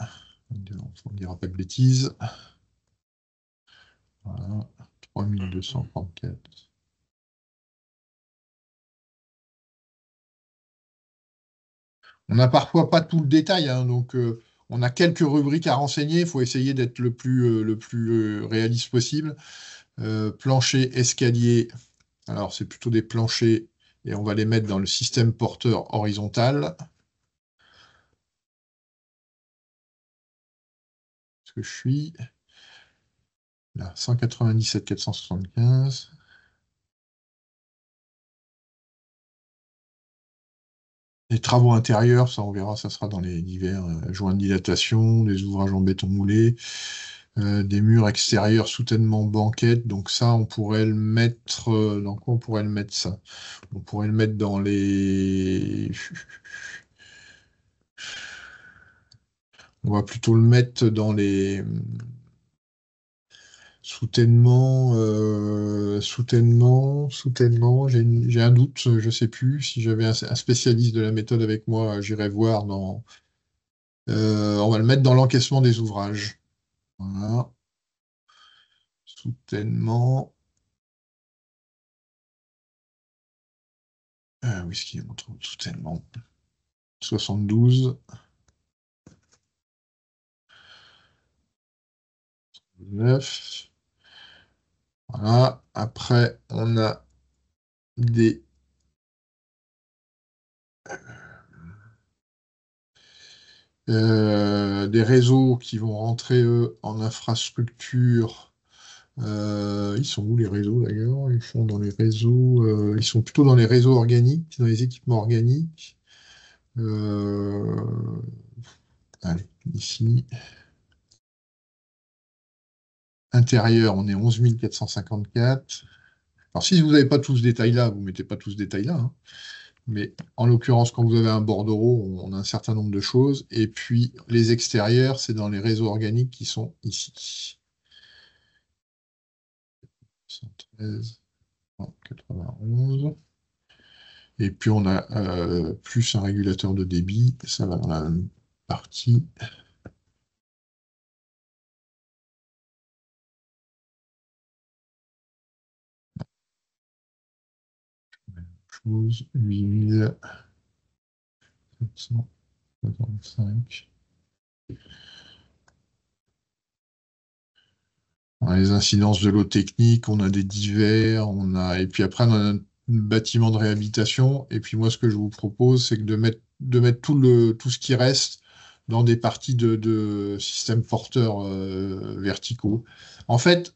On ne dira pas de bêtises. Voilà, 3234. On n'a parfois pas tout le détail, hein, donc on a quelques rubriques à renseigner. Il faut essayer d'être le plus réaliste possible. Plancher, escalier. Alors, c'est plutôt des planchers et on va les mettre dans le système porteur horizontal. Ce que je suis là, 197 475. Les travaux intérieurs, ça on verra, ça sera dans les divers joints de dilatation, des ouvrages en béton moulé, des murs extérieurs soutènement banquettes. Donc ça, on pourrait le mettre... dans quoi on pourrait le mettre, ça? On pourrait le mettre dans les... On va plutôt le mettre dans les... Soutènement, j'ai un doute, je ne sais plus. Si j'avais un spécialiste de la méthode avec moi, j'irais voir dans... on va le mettre dans l'encaissement des ouvrages. Voilà. Soutènement. Où est-ce qu'il est mon soutènement? 72. 9. Voilà. Après, on a des réseaux qui vont rentrer, eux, en infrastructure. Ils sont où les réseaux d'ailleurs? Ils sont dans les réseaux, ils sont plutôt dans les réseaux organiques, dans les équipements organiques. Allez, ici. Intérieur, on est 11 454. Alors, si vous n'avez pas tout ce détail-là, vous ne mettez pas tout ce détail-là, hein. Mais en l'occurrence, quand vous avez un bordereau, on a un certain nombre de choses. Et puis, les extérieurs, c'est dans les réseaux organiques qui sont ici. 113, 91. Et puis, on a plus un régulateur de débit. Ça va dans la même partie. Chose, 8765. On a les incidences de l'eau technique, on a des divers, et puis après on a un bâtiment de réhabilitation. Et puis moi, ce que je vous propose, c'est que de mettre tout ce qui reste dans des parties de systèmes porteurs verticaux. En fait,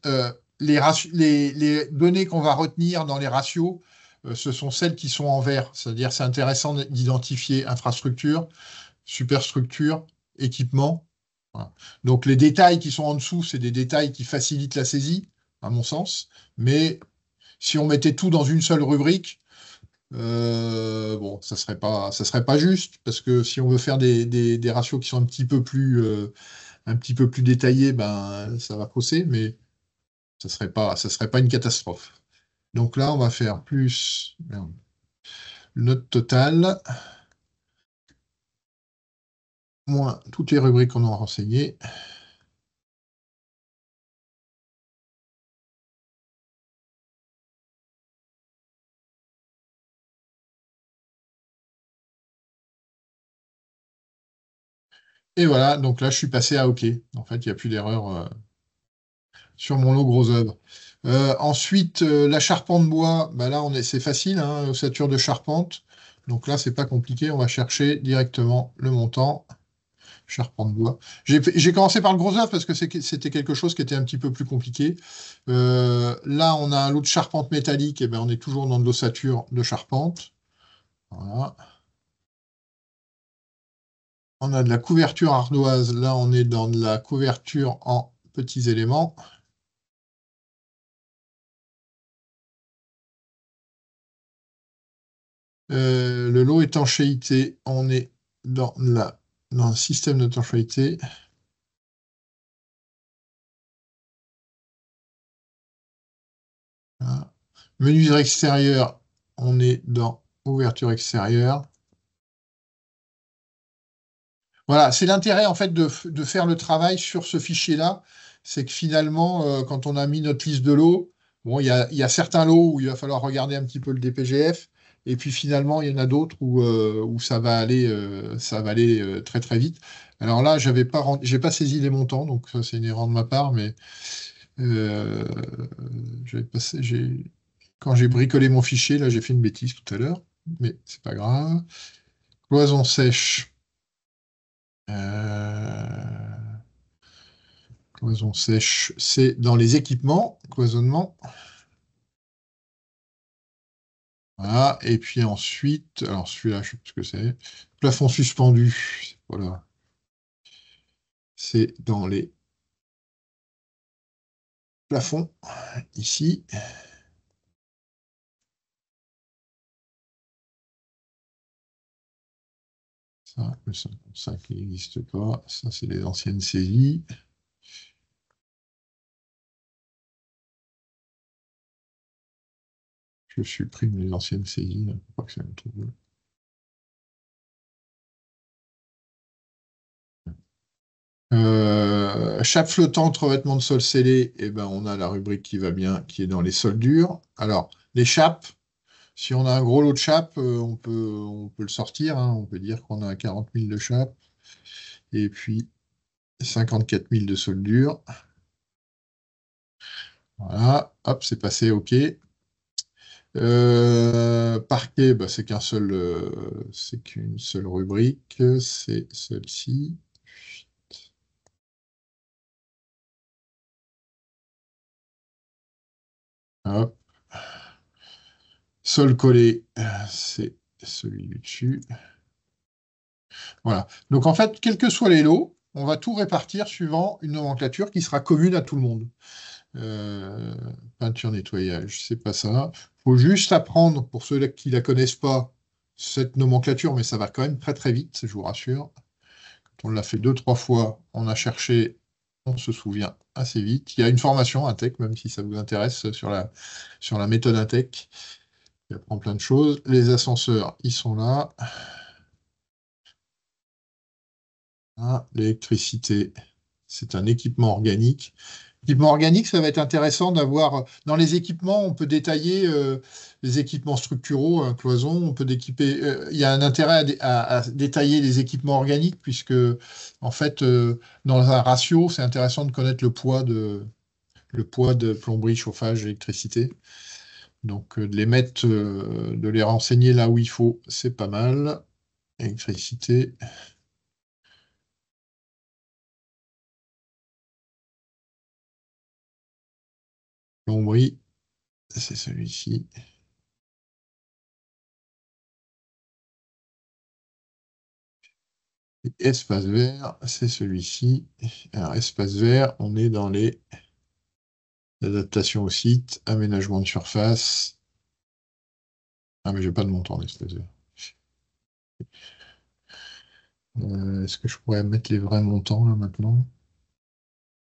les données qu'on va retenir dans les ratios, ce sont celles qui sont en vert. C'est-à-dire, c'est intéressant d'identifier infrastructure, superstructure, équipement. Voilà. Donc, les détails qui sont en dessous, c'est des détails qui facilitent la saisie, à mon sens. Mais si on mettait tout dans une seule rubrique, bon, ça serait pas juste, parce que si on veut faire des ratios qui sont un petit peu plus détaillés, ben, ça va fausser, mais ça serait pas une catastrophe. Donc là, on va faire plus merde, note totale, moins toutes les rubriques qu'on a renseignées. Et voilà, donc là, je suis passé à OK. En fait, il n'y a plus d'erreur sur mon lot gros œuvre. Ensuite, la charpente bois, bah là, c'est facile, hein, ossature de charpente. Donc là, c'est pas compliqué, on va chercher directement le montant. Charpente bois. J'ai commencé par le gros œuvre parce que c'était quelque chose qui était un petit peu plus compliqué. Là, on a un lot de charpente métallique, et ben on est toujours dans de l'ossature de charpente. Voilà. On a de la couverture ardoise. Là, on est dans de la couverture en petits éléments. Le lot étanchéité, on est dans un système d'étanchéité. Voilà. Menuiserie extérieure, on est dans ouverture extérieure. Voilà, c'est l'intérêt en fait de faire le travail sur ce fichier-là. C'est que finalement, quand on a mis notre liste de lots, bon, il y a certains lots où il va falloir regarder un petit peu le DPGF, et puis finalement, il y en a d'autres où ça va aller très très vite. Alors là, j'ai pas saisi les montants, donc ça c'est une erreur de ma part, mais euh, quand j'ai bricolé mon fichier, là j'ai fait une bêtise tout à l'heure, mais c'est pas grave. Cloison sèche. Euh, Cloison sèche, c'est dans les équipements, cloisonnement. Voilà. Et puis ensuite, alors celui-là, je sais plus ce que c'est. Plafond suspendu. Voilà. C'est dans les plafonds, ici. Ça, le 55 qui n'existe pas. Ça, c'est les anciennes saisies. Je supprime les anciennes saisies, hein, pour pas que ça me trouve. Chape flottante, revêtement de sol scellé, eh ben, on a la rubrique qui va bien, qui est dans les sols durs. Alors, les chapes, si on a un gros lot de chapes, on peut le sortir, hein. On peut dire qu'on a 40 000 de chapes et puis 54 000 de sols durs. Voilà, hop, c'est passé, OK. Parquet, bah, c'est qu'une seule rubrique, c'est celle-ci. Hop. Sol collé, c'est celui du dessus. Voilà. Donc en fait, quels que soient les lots, on va tout répartir suivant une nomenclature qui sera commune à tout le monde. Euh, Peinture, nettoyage, c'est pas ça. Il faut juste apprendre, pour ceux qui ne la connaissent pas, cette nomenclature, mais ça va quand même très très vite, je vous rassure. Quand on l'a fait 2, 3 fois, on a cherché, on se souvient assez vite. Il y a une formation Intech, même si ça vous intéresse, sur la méthode Intech. Il apprend plein de choses. Les ascenseurs, ils sont là. Ah, l'électricité, c'est un équipement organique. Équipement organique, ça va être intéressant d'avoir. Dans les équipements, on peut détailler les équipements structuraux, un cloison. On peut déquiper. Il y a un intérêt à détailler les équipements organiques, puisque, en fait, dans un ratio, c'est intéressant de connaître le poids de plomberie, chauffage, électricité. Donc, de les renseigner là où il faut, c'est pas mal. Électricité. Lombry, c'est celui-ci. Et espace vert, c'est celui-ci. Alors, espace vert, on est dans les adaptations au site, aménagement de surface. Ah, mais j'ai pas de montant d'espace vert. Est-ce que je pourrais mettre les vrais montants là maintenant?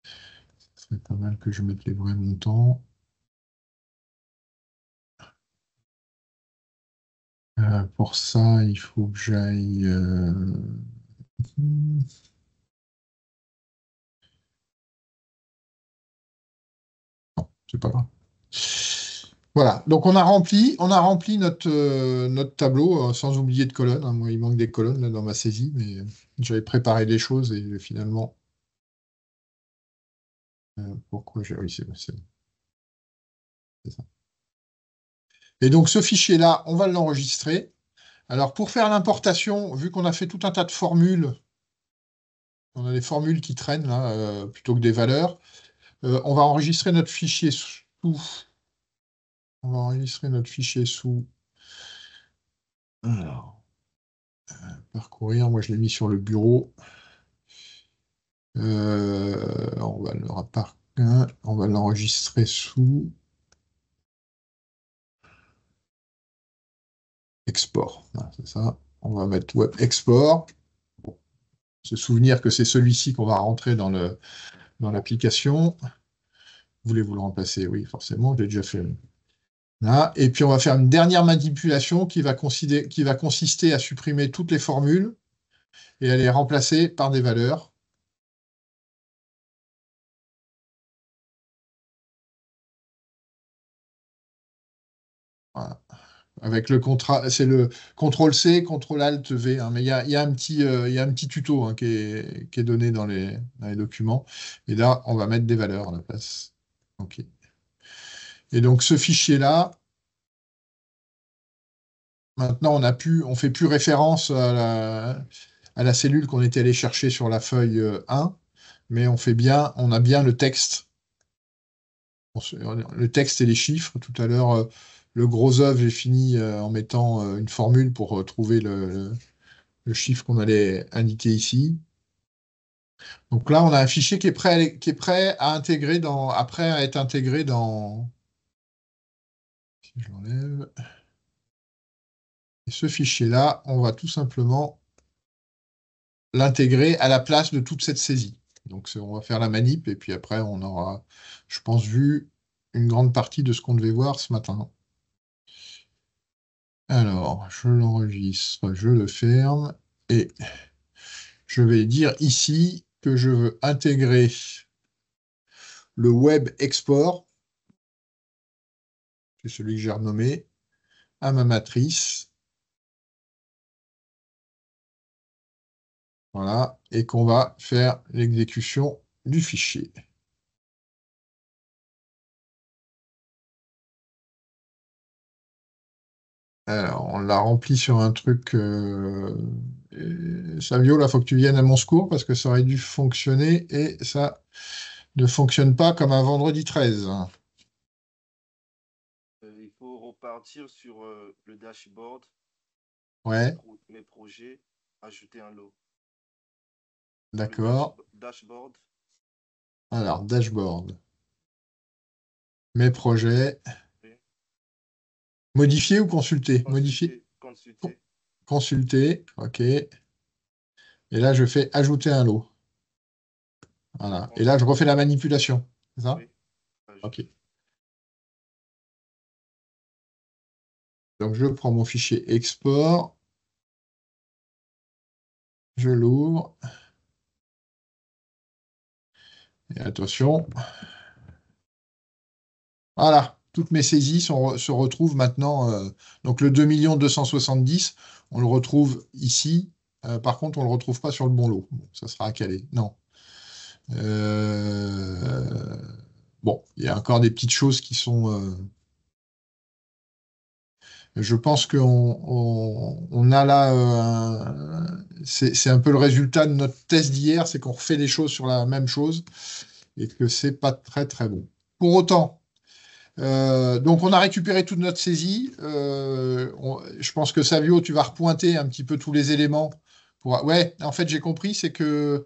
Ce serait pas mal que je mette les vrais montants. Pour ça, il faut que j'aille. Non, c'est pas grave. Voilà, donc on a rempli notre tableau, sans oublier de colonnes, hein. Moi, il manque des colonnes là, dans ma saisie, mais j'avais préparé des choses et finalement. Pourquoi j'ai. Oui, c'est bon. C'est ça. Et donc ce fichier-là, on va l'enregistrer. Alors pour faire l'importation, vu qu'on a fait tout un tas de formules, on a des formules qui traînent là, plutôt que des valeurs, on va enregistrer notre fichier sous. On va enregistrer notre fichier sous. Alors, parcourir, moi je l'ai mis sur le bureau. On va l'enregistrer sous export. Voilà, c'est ça. On va mettre web export. Bon. Se souvenir que c'est celui-ci qu'on va rentrer dans l'application. Voulez-vous le remplacer? Oui, forcément, je l'ai déjà fait. Là. Et puis on va faire une dernière manipulation qui va consister à supprimer toutes les formules et à les remplacer par des valeurs. Voilà. Avec c'est le CTRL-C, CTRL-ALT-V, hein. Mais il y a un petit tuto, hein, qui est donné dans les documents. Et là, on va mettre des valeurs à la place. OK. Et donc, ce fichier-là, maintenant, on fait plus référence à la cellule qu'on était allé chercher sur la feuille 1, mais on a bien le texte. Le texte et les chiffres. Tout à l'heure, le gros œuvre, j'ai fini en mettant une formule pour trouver le chiffre qu'on allait indiquer ici. Donc là, on a un fichier qui est prêt à intégrer après à être intégré dans. Si je l'enlève. Et ce fichier-là, on va tout simplement l'intégrer à la place de toute cette saisie. Donc on va faire la manip et puis après, on aura, je pense, vu une grande partie de ce qu'on devait voir ce matin. Alors, je l'enregistre, je le ferme et je vais dire ici que je veux intégrer le web export, c'est celui que j'ai renommé, à ma matrice. Voilà, et qu'on va faire l'exécution du fichier. Alors, on l'a rempli sur un truc. Savio, là, il faut que tu viennes à mon secours parce que ça aurait dû fonctionner et ça ne fonctionne pas comme un vendredi 13. Il faut repartir sur le dashboard, Ouais, mes projets, ajouter un lot. d'accord. Dashboard, Alors, dashboard. Mes projets. oui. Modifier ou consulter? Modifier. Consulter. Consulter, ok. Et là, je fais ajouter un lot. Voilà. Et là, je refais la manipulation. C'est ça? Oui. Ok. Donc, je prends mon fichier export. Je l'ouvre. Et attention. Voilà. Toutes mes saisies se retrouvent maintenant. Donc, le 2 270 000, on le retrouve ici. Par contre, on ne le retrouve pas sur le bon lot. Bon, ça sera à caler. Non. Bon, il y a encore des petites choses qui sont. Je pense qu'on a là, c'est un peu le résultat de notre test d'hier, c'est qu'on refait les choses sur la même chose et que c'est pas très très bon. Pour autant, Donc, on a récupéré toute notre saisie. Je pense que Savio, tu vas repointer un petit peu tous les éléments. Ouais, en fait, j'ai compris, c'est que...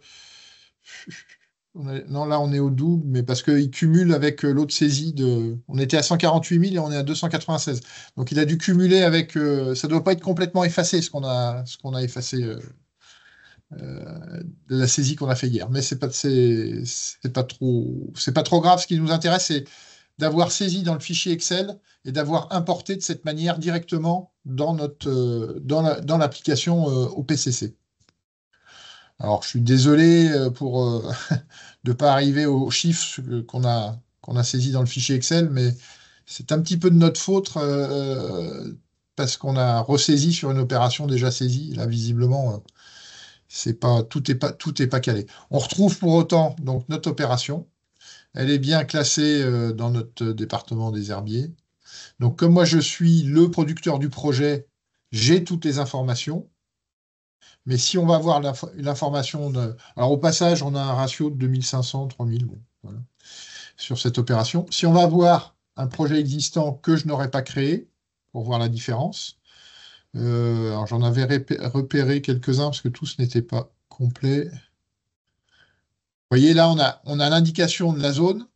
Non, là, on est au double, mais parce qu'il cumule avec l'autre saisie de... On était à 148 000 et on est à 296. Donc, il a dû cumuler avec... Ça ne doit pas être complètement effacé, ce qu'on a effacé de la saisie qu'on a fait hier. Mais c'est pas trop grave. Ce qui nous intéresse, c'est d'avoir saisi dans le fichier Excel et d'avoir importé de cette manière directement dans dans l'application OPCC. Alors, je suis désolé pour de ne pas arriver aux chiffres qu'on a saisis dans le fichier Excel, mais c'est un petit peu de notre faute parce qu'on a ressaisi sur une opération déjà saisie. Là, visiblement, tout est pas calé. On retrouve pour autant donc notre opération. Elle est bien classée dans notre département des herbiers. Donc, comme moi, je suis le producteur du projet, j'ai toutes les informations. Mais si on va voir l'information Alors, au passage, on a un ratio de 2500, 3000 bon, voilà, sur cette opération. Si on va voir un projet existant que je n'aurais pas créé, pour voir la différence, alors j'en avais repéré quelques-uns parce que tous n'étaient pas complets. Vous voyez, là, on a l'indication de la zone,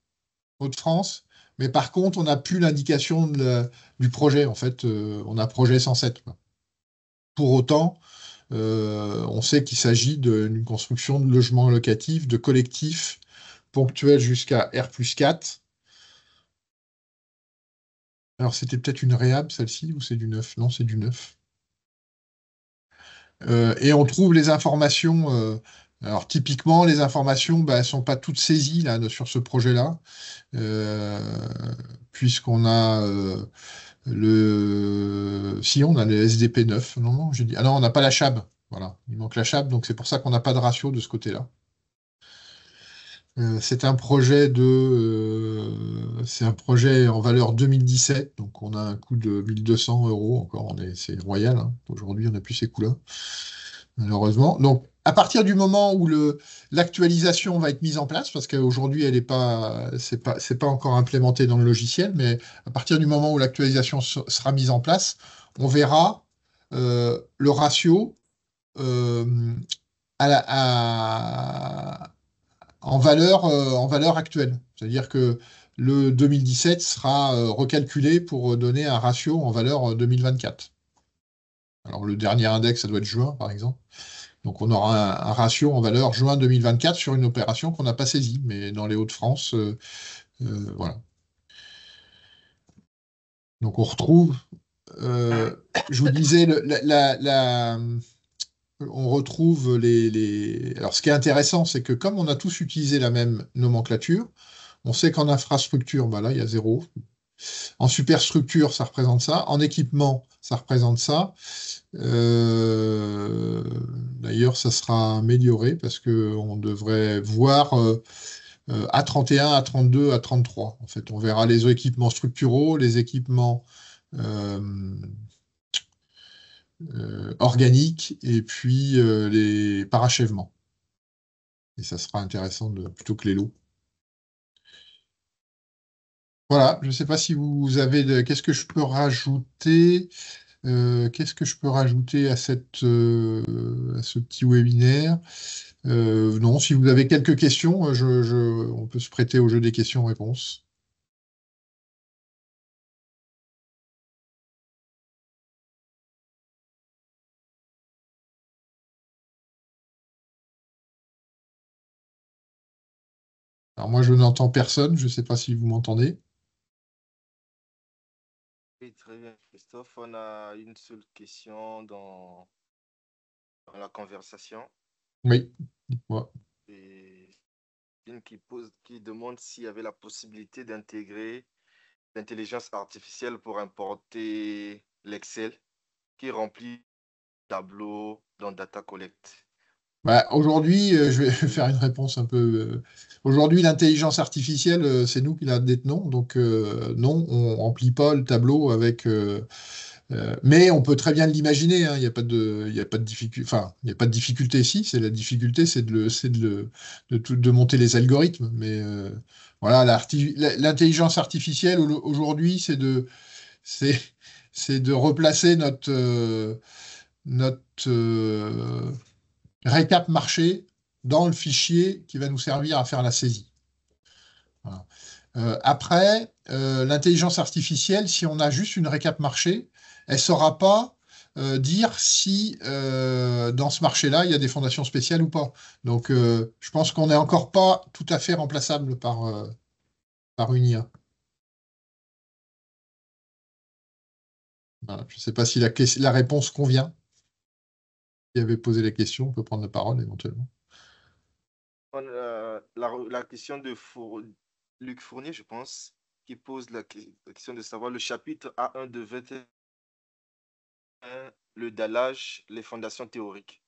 Hauts-de-France, mais par contre, on n'a plus l'indication du projet. En fait, on a projet 107, quoi. Pour autant, on sait qu'il s'agit d'une construction de logements locatifs, de collectifs ponctuels jusqu'à R+4. Alors, c'était peut-être une réhab, celle-ci, ou c'est du neuf? Non, c'est du neuf. Et on trouve les informations. Alors, typiquement, les informations ne sont pas toutes saisies là, sur ce projet-là, puisqu'on a Si, on a le SDP 9. Non, non, j'ai dit... Ah non, on n'a pas la CHAB. Voilà, il manque la CHAB, donc c'est pour ça qu'on n'a pas de ratio de ce côté-là. C'est un projet c'est un projet en valeur 2017, donc on a un coût de 1200 euros encore. C'est royal, hein. Aujourd'hui, on n'a plus ces coûts-là, malheureusement. Donc, à partir du moment où l'actualisation va être mise en place, parce qu'aujourd'hui, c'est pas encore implémenté dans le logiciel, mais à partir du moment où l'actualisation sera mise en place, on verra le ratio à en valeur actuelle. C'est-à-dire que le 2017 sera recalculé pour donner un ratio en valeur 2024. Alors le dernier index, ça doit être juin, par exemple. Donc on aura un ratio en valeur juin 2024 sur une opération qu'on n'a pas saisie, mais dans les Hauts-de-France, voilà. Donc on retrouve, je vous disais, on retrouve Alors ce qui est intéressant, c'est que comme on a tous utilisé la même nomenclature, on sait qu'en infrastructure, là, il y a 0. En superstructure, ça représente ça. En équipement, ça représente ça. D'ailleurs, ça sera amélioré parce qu'on devrait voir A31, A32, A33. En fait, on verra les équipements structuraux, les équipements organiques et puis les parachèvements. Et ça sera intéressant plutôt que les lots. Voilà, je ne sais pas si vous avez... Qu'est-ce que je peux rajouter à ce petit webinaire? Non, si vous avez quelques questions, on peut se prêter au jeu des questions-réponses. Alors moi, je n'entends personne, je ne sais pas si vous m'entendez. Oui, très bien, Christophe. On a une seule question dans la conversation. Oui, dites-moi. Et une qui demande s'il y avait la possibilité d'intégrer l'intelligence artificielle pour importer l'Excel qui remplit le tableau dans Data Collect. Aujourd'hui, je vais faire une réponse un peu. Aujourd'hui, l'intelligence artificielle, c'est nous qui la détenons. Donc, non, on ne remplit pas le tableau avec Mais on peut très bien l'imaginer, hein, il n'y a pas de difficulté, enfin, il n'y a pas de difficulté ici, c'est la difficulté, de monter les algorithmes. Mais voilà, l'intelligence artificielle aujourd'hui, c'est, c'est de replacer notre récap marché dans le fichier qui va nous servir à faire la saisie. Voilà. Après, l'intelligence artificielle, si on a juste une récap marché, elle ne saura pas dire si dans ce marché-là, il y a des fondations spéciales ou pas. Donc, je pense qu'on n'est encore pas tout à fait remplaçable par une IA. Voilà. Je ne sais pas si la réponse convient. Qui avait posé la question, on peut prendre la parole éventuellement. La question de Luc Fournier, je pense, qui pose la question de savoir le chapitre A1 de 21, le dallage, les fondations théoriques.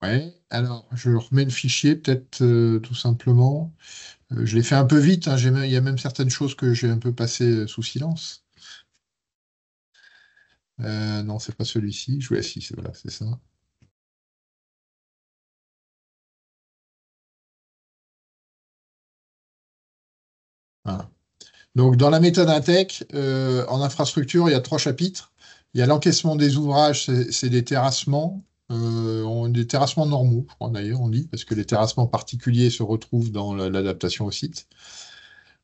Ouais, alors je remets le fichier, peut-être tout simplement. Je l'ai fait un peu vite, hein, il y a même certaines choses que j'ai un peu passées sous silence. Non, c'est pas celui-ci. Je si, voilà, c'est ça. Voilà. Donc, dans la méthode Intech, en infrastructure, il y a 3 chapitres. Il y a l'encaissement des ouvrages, c'est des terrassements, des terrassements normaux, je crois d'ailleurs, on dit, parce que les terrassements particuliers se retrouvent dans l'adaptation au site.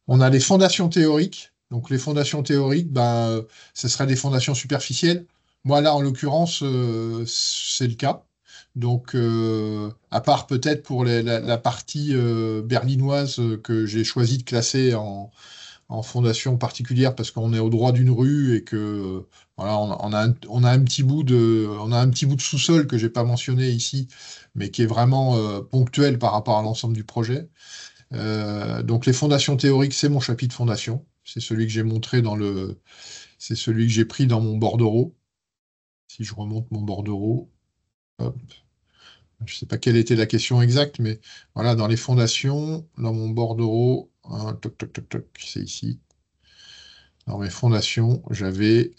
On a les fondations théoriques. Donc, les fondations théoriques, ben, ce seraient des fondations superficielles. Moi, là, en l'occurrence, c'est le cas. Donc, à part peut-être pour la partie berlinoise que j'ai choisi de classer en fondation particulière parce qu'on est au droit d'une rue et que voilà, on a un petit bout de sous-sol que j'ai pas mentionné ici, mais qui est vraiment ponctuel par rapport à l'ensemble du projet. Donc les fondations théoriques, c'est mon chapitre fondation. C'est celui que j'ai montré c'est celui que j'ai pris dans mon bordereau. Si je remonte mon bordereau, hop. Je ne sais pas quelle était la question exacte, mais voilà, dans les fondations, dans mon bordereau, hein, toc, toc, toc, toc, c'est ici. Dans mes fondations, j'avais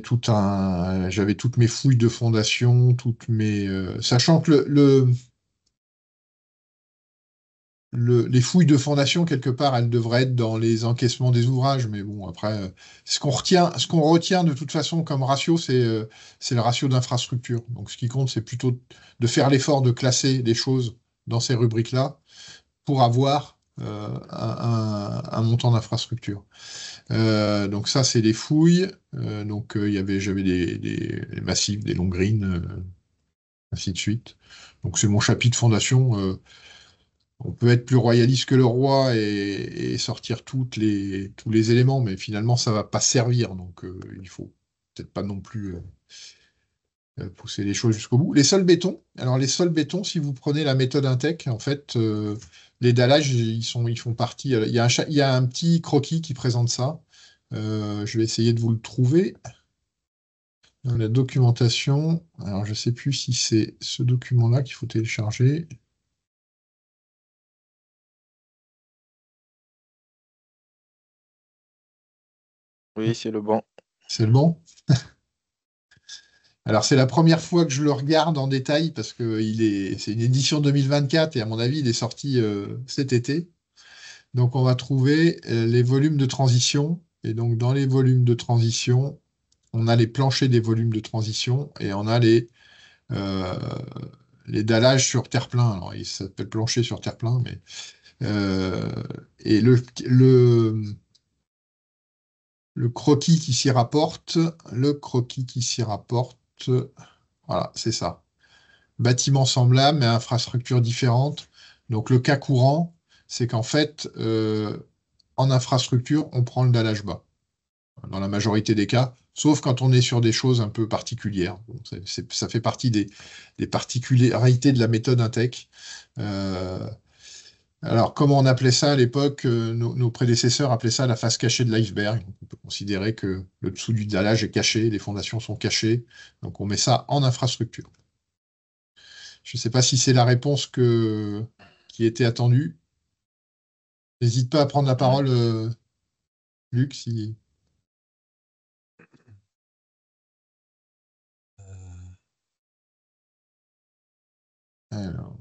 toutes mes fouilles de fondation, sachant que les fouilles de fondation, quelque part, elles devraient être dans les encaissements des ouvrages. Mais bon, après, ce qu'on retient de toute façon comme ratio, c'est le ratio d'infrastructure. Donc, ce qui compte, c'est plutôt de faire l'effort de classer les choses dans ces rubriques-là pour avoir un montant d'infrastructure. Donc ça, c'est les fouilles. Donc j'avais des massifs, des long greens, ainsi de suite. Donc c'est mon chapitre fondation. On peut être plus royaliste que le roi et sortir tous les éléments, mais finalement, ça va pas servir. Donc il faut peut-être pas non plus pousser les choses jusqu'au bout. Les sols béton. Alors les sols béton, si vous prenez la méthode Intech, en fait, les dallages, ils font partie. Il y a un petit croquis qui présente ça. Je vais essayer de vous le trouver dans la documentation. Alors, je ne sais plus si c'est ce document-là qu'il faut télécharger. Oui, c'est le bon. C'est le bon? Alors, c'est la première fois que je le regarde en détail parce que c'est une édition 2024 et à mon avis, il est sorti cet été. Donc, on va trouver les volumes de transition. Et donc, dans les volumes de transition, on a les planchers des volumes de transition et on a euh, les dallages sur terre-plein. Alors, il s'appelle plancher sur terre-plein, mais et le croquis qui s'y rapporte, voilà, c'est ça. Bâtiment semblable, mais infrastructure différente. Donc le cas courant, c'est qu'en fait, en infrastructure, on prend le dallage bas, dans la majorité des cas, sauf quand on est sur des choses un peu particulières. Bon, ça fait partie des particularités de la méthode Intech. Alors, comment on appelait ça à l'époque, nos prédécesseurs appelaient ça la face cachée de l'iceberg. On peut considérer que le dessous du dallage est caché, les fondations sont cachées, donc on met ça en infrastructure. Je ne sais pas si c'est la réponse qui était attendue. N'hésite pas à prendre la parole. Luc, si... Alors,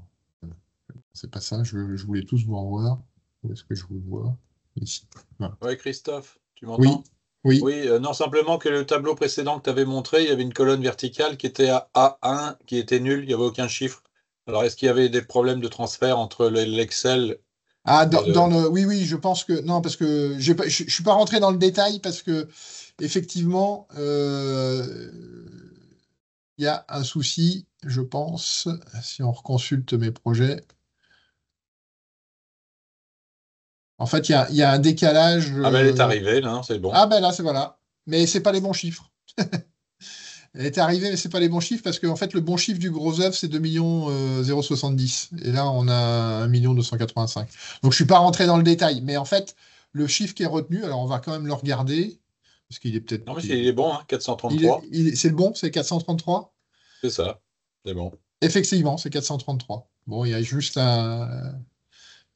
c'est pas ça, je voulais tous vous revoir. Où est-ce que je vous vois? Ici. Voilà. Oui, Christophe, tu Oui, m'entends? oui. Oui, non, simplement que le tableau précédent que tu avais montré, il y avait une colonne verticale qui était à A1, qui était nulle, il n'y avait aucun chiffre. Alors, est-ce qu'il y avait des problèmes de transfert entre l'Excel Ah, et le... oui, oui, je pense que non, parce que je suis pas rentré dans le détail parce que effectivement, il y a un souci, je pense, si on reconsulte mes projets. En fait, il y a un décalage. Ah ben, elle est arrivée, là, hein, c'est bon. Ah ben là, c'est voilà. Mais c'est pas les bons chiffres. Elle était arrivée, mais c'est pas les bons chiffres parce que en fait, le bon chiffre du gros œuvre, c'est 2 millions 070. Et là, on a 1 million 285. Donc, je suis pas rentré dans le détail. Mais en fait, le chiffre qui est retenu, alors on va quand même le regarder parce qu'il est peut-être. Non, mais il est bon, hein, 433, C'est le bon, c'est 433. c'est ça, c'est bon. Effectivement, c'est 433. Bon, il y a juste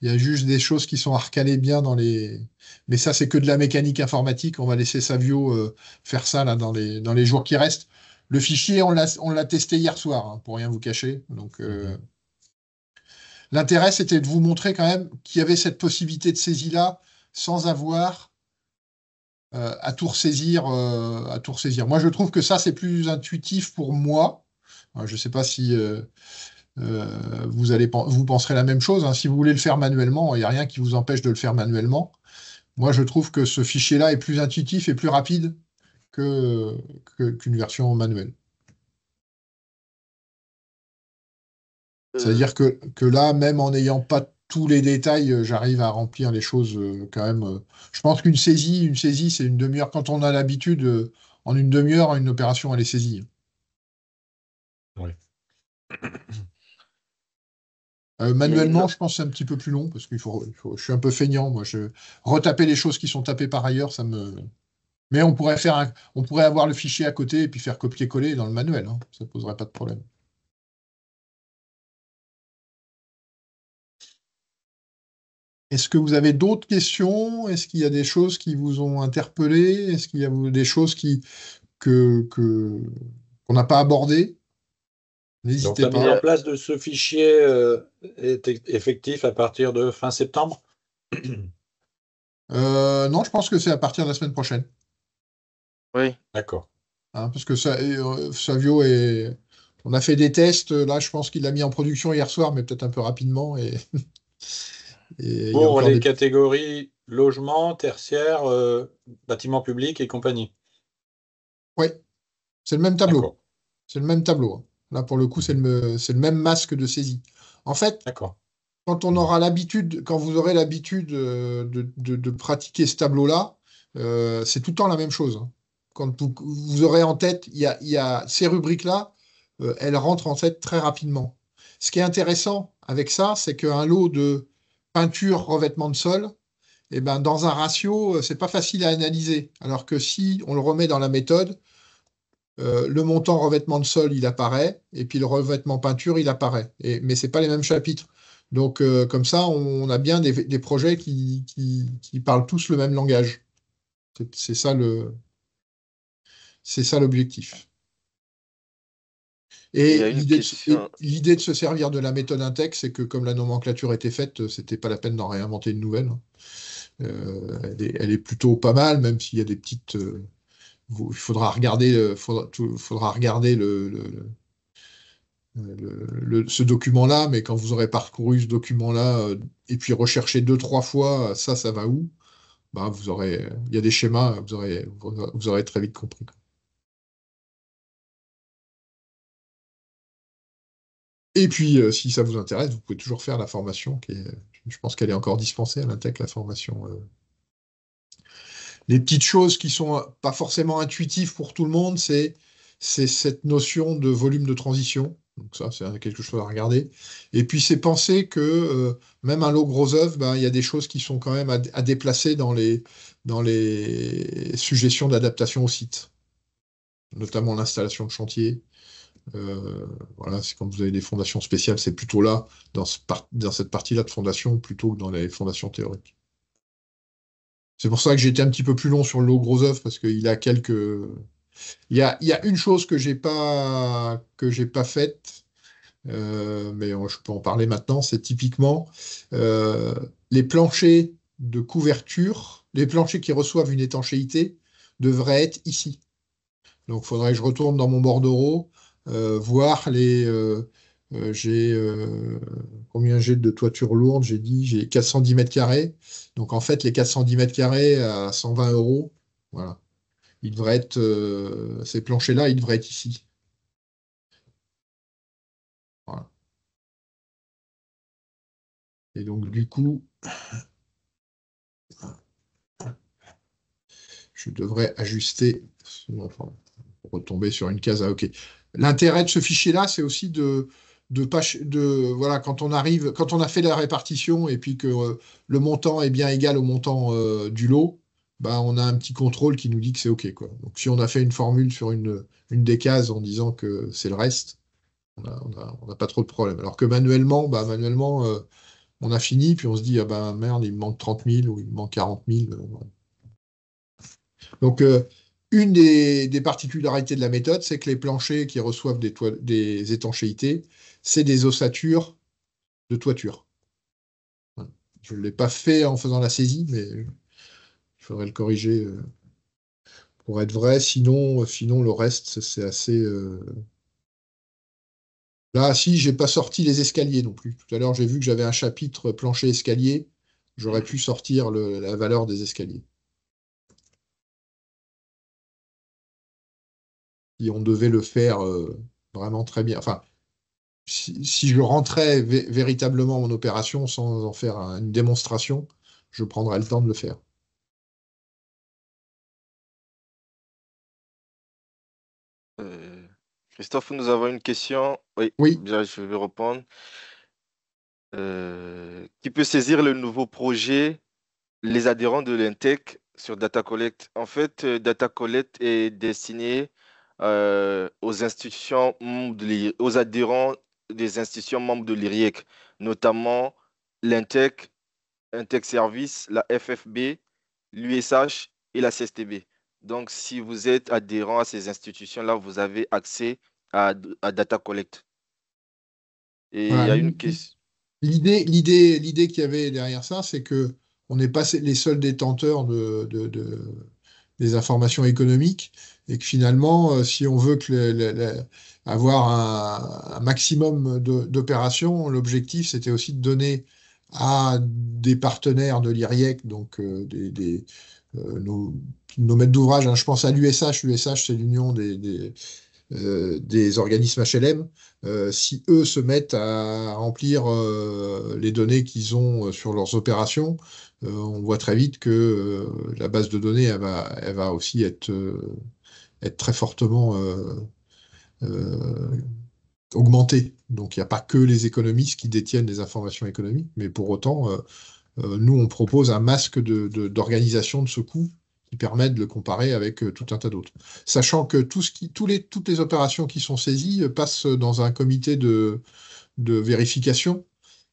des choses qui sont à recaler bien dans les. Mais ça, c'est que de la mécanique informatique. On va laisser Savio faire ça là, dans les jours qui restent. Le fichier, on l'a testé hier soir, hein, pour rien vous cacher. Donc, l'intérêt, c'était de vous montrer quand même qu'il y avait cette possibilité de saisie-là sans avoir à tout ressaisir, à tout ressaisir. Moi, je trouve que ça, c'est plus intuitif pour moi. Je ne sais pas si vous penserez la même chose, hein. Si vous voulez le faire manuellement, il n'y a rien qui vous empêche de le faire manuellement. Moi, je trouve que ce fichier-là est plus intuitif et plus rapide qu'une version manuelle. Euh, C'est-à-dire que là, même en n'ayant pas tous les détails, j'arrive à remplir les choses quand même. Je pense une saisie, c'est une demi-heure. Quand on a l'habitude, en une demi-heure, une opération, elle est saisie. Oui. il y a Manuellement, une, je pense que c'est un petit peu plus long parce je suis un peu feignant. Moi, retaper les choses qui sont tapées par ailleurs, ça me. Mais on pourrait avoir le fichier à côté et puis faire copier-coller dans le manuel, hein. Ça ne poserait pas de problème. Est-ce que vous avez d'autres questions? Est-ce qu'il y a des choses qui vous ont interpellé? Est-ce qu'il y a des choses qu'on n'a pas abordées? Donc, N'hésitez la mise il y en pas. a- place de ce fichier est effectif à partir de fin septembre? Non, je pense que c'est à partir de la semaine prochaine, oui, D'accord. hein, parce que Savio est. On a fait des tests. Là, je pense qu'il l'a mis en production hier soir, mais peut-être un peu rapidement. Et il y a Pour encore les des. catégories logement, tertiaire, bâtiment public et compagnie. Oui, c'est le même tableau. D'accord, C'est le même tableau, hein. Là, pour le coup, c'est le même masque de saisie. En fait, d'accord. quand vous aurez l'habitude de pratiquer ce tableau-là, c'est tout le temps la même chose, hein. Quand vous aurez en tête, il y a ces rubriques-là, elles rentrent en tête très rapidement. Ce qui est intéressant avec ça, c'est qu'un lot de peinture, revêtement de sol, eh ben, dans un ratio, c'est pas facile à analyser. Alors que si on le remet dans la méthode, le montant revêtement de sol, il apparaît, et puis le revêtement peinture, il apparaît. Mais ce pas les mêmes chapitres. Donc, comme ça, on a bien des projets qui parlent tous le même langage. C'est ça c'est ça l'objectif. il y Et a une question. l'idée de se servir de la méthode Intex, c'est que comme la nomenclature était faite, c'était pas la peine d'en réinventer une nouvelle, hein. Elle est plutôt pas mal, même s'il y a des petites. Il faudra regarder, faudra regarder ce document-là, mais quand vous aurez parcouru ce document-là et puis recherché deux, trois fois, ça va où? Bah, il y a des schémas, vous aurez très vite compris. Et puis, si ça vous intéresse, vous pouvez toujours faire la formation je pense qu'elle est encore dispensée à l'Intec, la formation. Les petites choses qui sont pas forcément intuitives pour tout le monde, c'est cette notion de volume de transition. Donc ça, c'est quelque chose à regarder. Et puis, c'est penser que même un lot gros œuvre, ben, il y a des choses qui sont quand même à déplacer dans les suggestions d'adaptation au site, notamment l'installation de chantier. Voilà, c'est quand vous avez des fondations spéciales, c'est plutôt là, dans cette partie-là de fondation, plutôt que dans les fondations théoriques. C'est pour ça que j'étais un petit peu plus long sur le lot gros œuf, parce qu'il a quelques. Il y a une chose que j'ai pas faite, mais je peux en parler maintenant, c'est typiquement euh, les planchers de couverture, les planchers qui reçoivent une étanchéité devraient être ici. Donc, il faudrait que je retourne dans mon bordereau, voir j'ai combien j'ai de toiture lourde, j'ai dit, j'ai 410 mètres carrés. Donc, en fait, les 410 mètres carrés à 120 euros, voilà. Ces planchers-là, ils devraient être ici. Voilà. Et donc, du coup, je devrais ajuster, enfin, pour retomber sur une case à OK. L'intérêt de ce fichier-là, c'est aussi voilà, quand on a fait la répartition et puis que le montant est bien égal au montant du lot, bah, on a un petit contrôle qui nous dit que c'est OK, quoi. Donc, si on a fait une formule sur une des cases en disant que c'est le reste, on n'a pas trop de problème. Alors que manuellement, on a fini, puis on se dit, ah ben merde, il me manque 30 000 ou il me manque 40 000. Voilà. Donc, une des particularités de la méthode, c'est que les planchers qui reçoivent des étanchéités, c'est des ossatures de toiture. Voilà. Je ne l'ai pas fait en faisant la saisie, mais il faudrait le corriger pour être vrai. Sinon le reste, c'est assez. Là, si, j'ai pas sorti les escaliers non plus. Tout à l'heure, j'ai vu que j'avais un chapitre plancher-escalier. J'aurais pu sortir la valeur des escaliers. Si on devait le faire vraiment très bien. Enfin, si je rentrais véritablement mon opération sans en faire une démonstration, je prendrais le temps de le faire. Euh, Christophe, nous avons une question. Oui, Oui, bien, je vais répondre. Qui peut saisir le nouveau projet, les adhérents de l'Intech sur Data Collect? En fait, Data Collect est destiné aux institutions membres aux adhérents des institutions membres de l'IRIEC, notamment l'Intech, Intech Service, la FFB, l'USH et la CSTB. Donc, si vous êtes adhérent à ces institutions-là, vous avez accès à Data Collect. Et il voilà. y a une question. L'idée qu'il y avait derrière ça, c'est que on n'est pas les seuls détenteurs des informations économiques et que finalement, si on veut avoir un maximum d'opérations, l'objectif, c'était aussi de donner à des partenaires de l'IRIEC, donc nos maîtres d'ouvrage, hein, je pense à l'USH. L'USH, c'est l'Union des organismes HLM, si eux se mettent à remplir les données qu'ils ont sur leurs opérations, on voit très vite que la base de données, elle va aussi être très fortement euh, augmentée. Donc il n'y a pas que les économistes qui détiennent les informations économiques, mais pour autant, nous, on propose un masque d'organisation de ce coût qui permet de le comparer avec tout un tas d'autres. Sachant que toutes les opérations qui sont saisies passent dans un comité de vérification,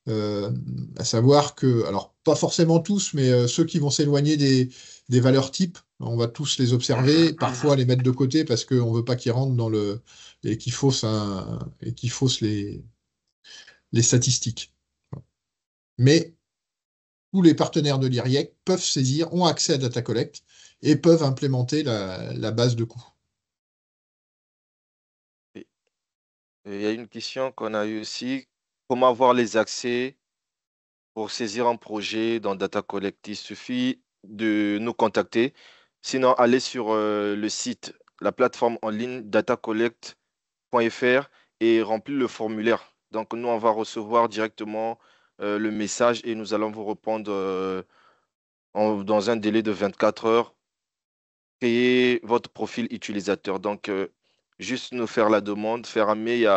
euh, à savoir que, alors pas forcément tous, mais ceux qui vont s'éloigner des valeurs types, on va tous les observer, parfois les mettre de côté parce qu'on ne veut pas qu'ils rentrent et qu'ils faussent les statistiques. Mais tous les partenaires de l'IRIEC peuvent saisir, ont accès à Data Collect et peuvent implémenter la base de coûts. Et il y a une question qu'on a eue aussi. Comment avoir les accès pour saisir un projet dans Data Collect? Il suffit de nous contacter. Sinon, allez sur le site, la plateforme en ligne datacollect.fr et remplir le formulaire. Donc, nous, on va recevoir directement le message et nous allons vous répondre dans un délai de 24 heures. Créer votre profil utilisateur. Donc, juste nous faire la demande, faire un mail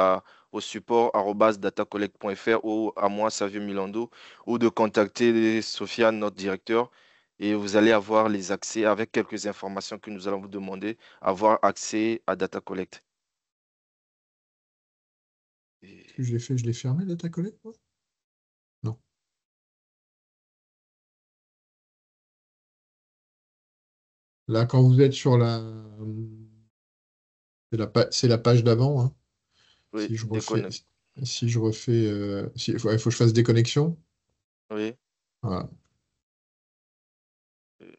au support @datacollect.fr ou à moi, Savio Milando, ou de contacter Sofiane, notre directeur, et vous allez avoir les accès avec quelques informations que nous allons vous demander, avoir accès à Data Collect. Est-ce que je l'ai fait, je l'ai fermé, Data Collect, moi? Non. Là, quand vous êtes sur c'est la page d'avant, hein. Oui, Si je refais, déconnecte. si je refais, il faut que je fasse déconnexion. Oui, Voilà,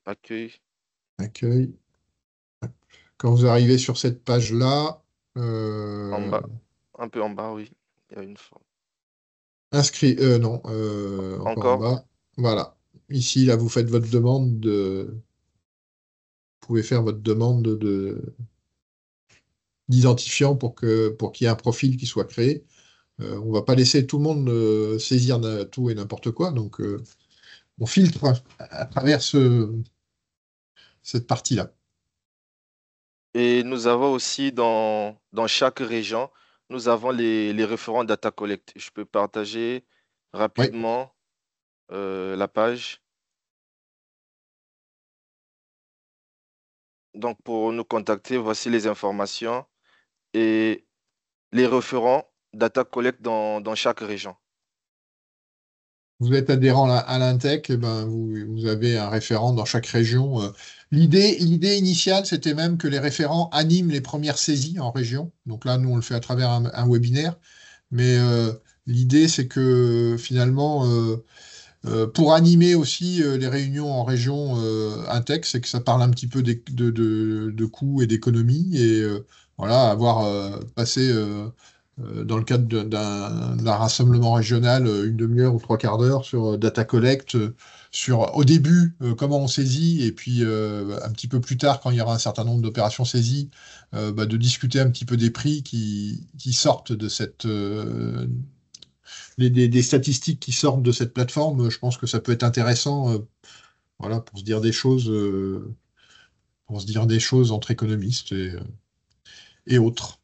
accueil accueil. Quand vous arrivez sur cette page-là, en bas, un peu en bas, oui. Il y a une forme. inscrit, non, encore en Encore, bas. Voilà. Ici, là, vous faites votre demande vous pouvez faire votre demande d'identifiant pour qu'il y ait un profil qui soit créé. On va pas laisser tout le monde saisir tout et n'importe quoi, donc on filtre à travers cette partie-là. et nous avons aussi dans chaque région, nous avons les référents data collect. Je peux partager Oui, rapidement la page. Donc, pour nous contacter, voici les informations et les référents data collect dans chaque région. vous êtes adhérent à l'Intech, eh ben vous avez un référent dans chaque région. L'idée initiale, c'était même que les référents animent les premières saisies en région. Donc là, nous, on le fait à travers un webinaire. Mais l'idée, c'est que finalement, pour animer aussi les réunions en région Intech, c'est que ça parle un petit peu de coûts et d'économies. Et voilà, avoir passé dans le cadre d'un rassemblement régional une demi-heure ou trois quarts d'heure sur data collect, sur au début comment on saisit, et puis un petit peu plus tard, quand il y aura un certain nombre d'opérations saisies, de discuter un petit peu des prix qui sortent de des statistiques qui sortent de cette plateforme. Je pense que ça peut être intéressant, voilà, pour se dire des choses entre économistes et autres.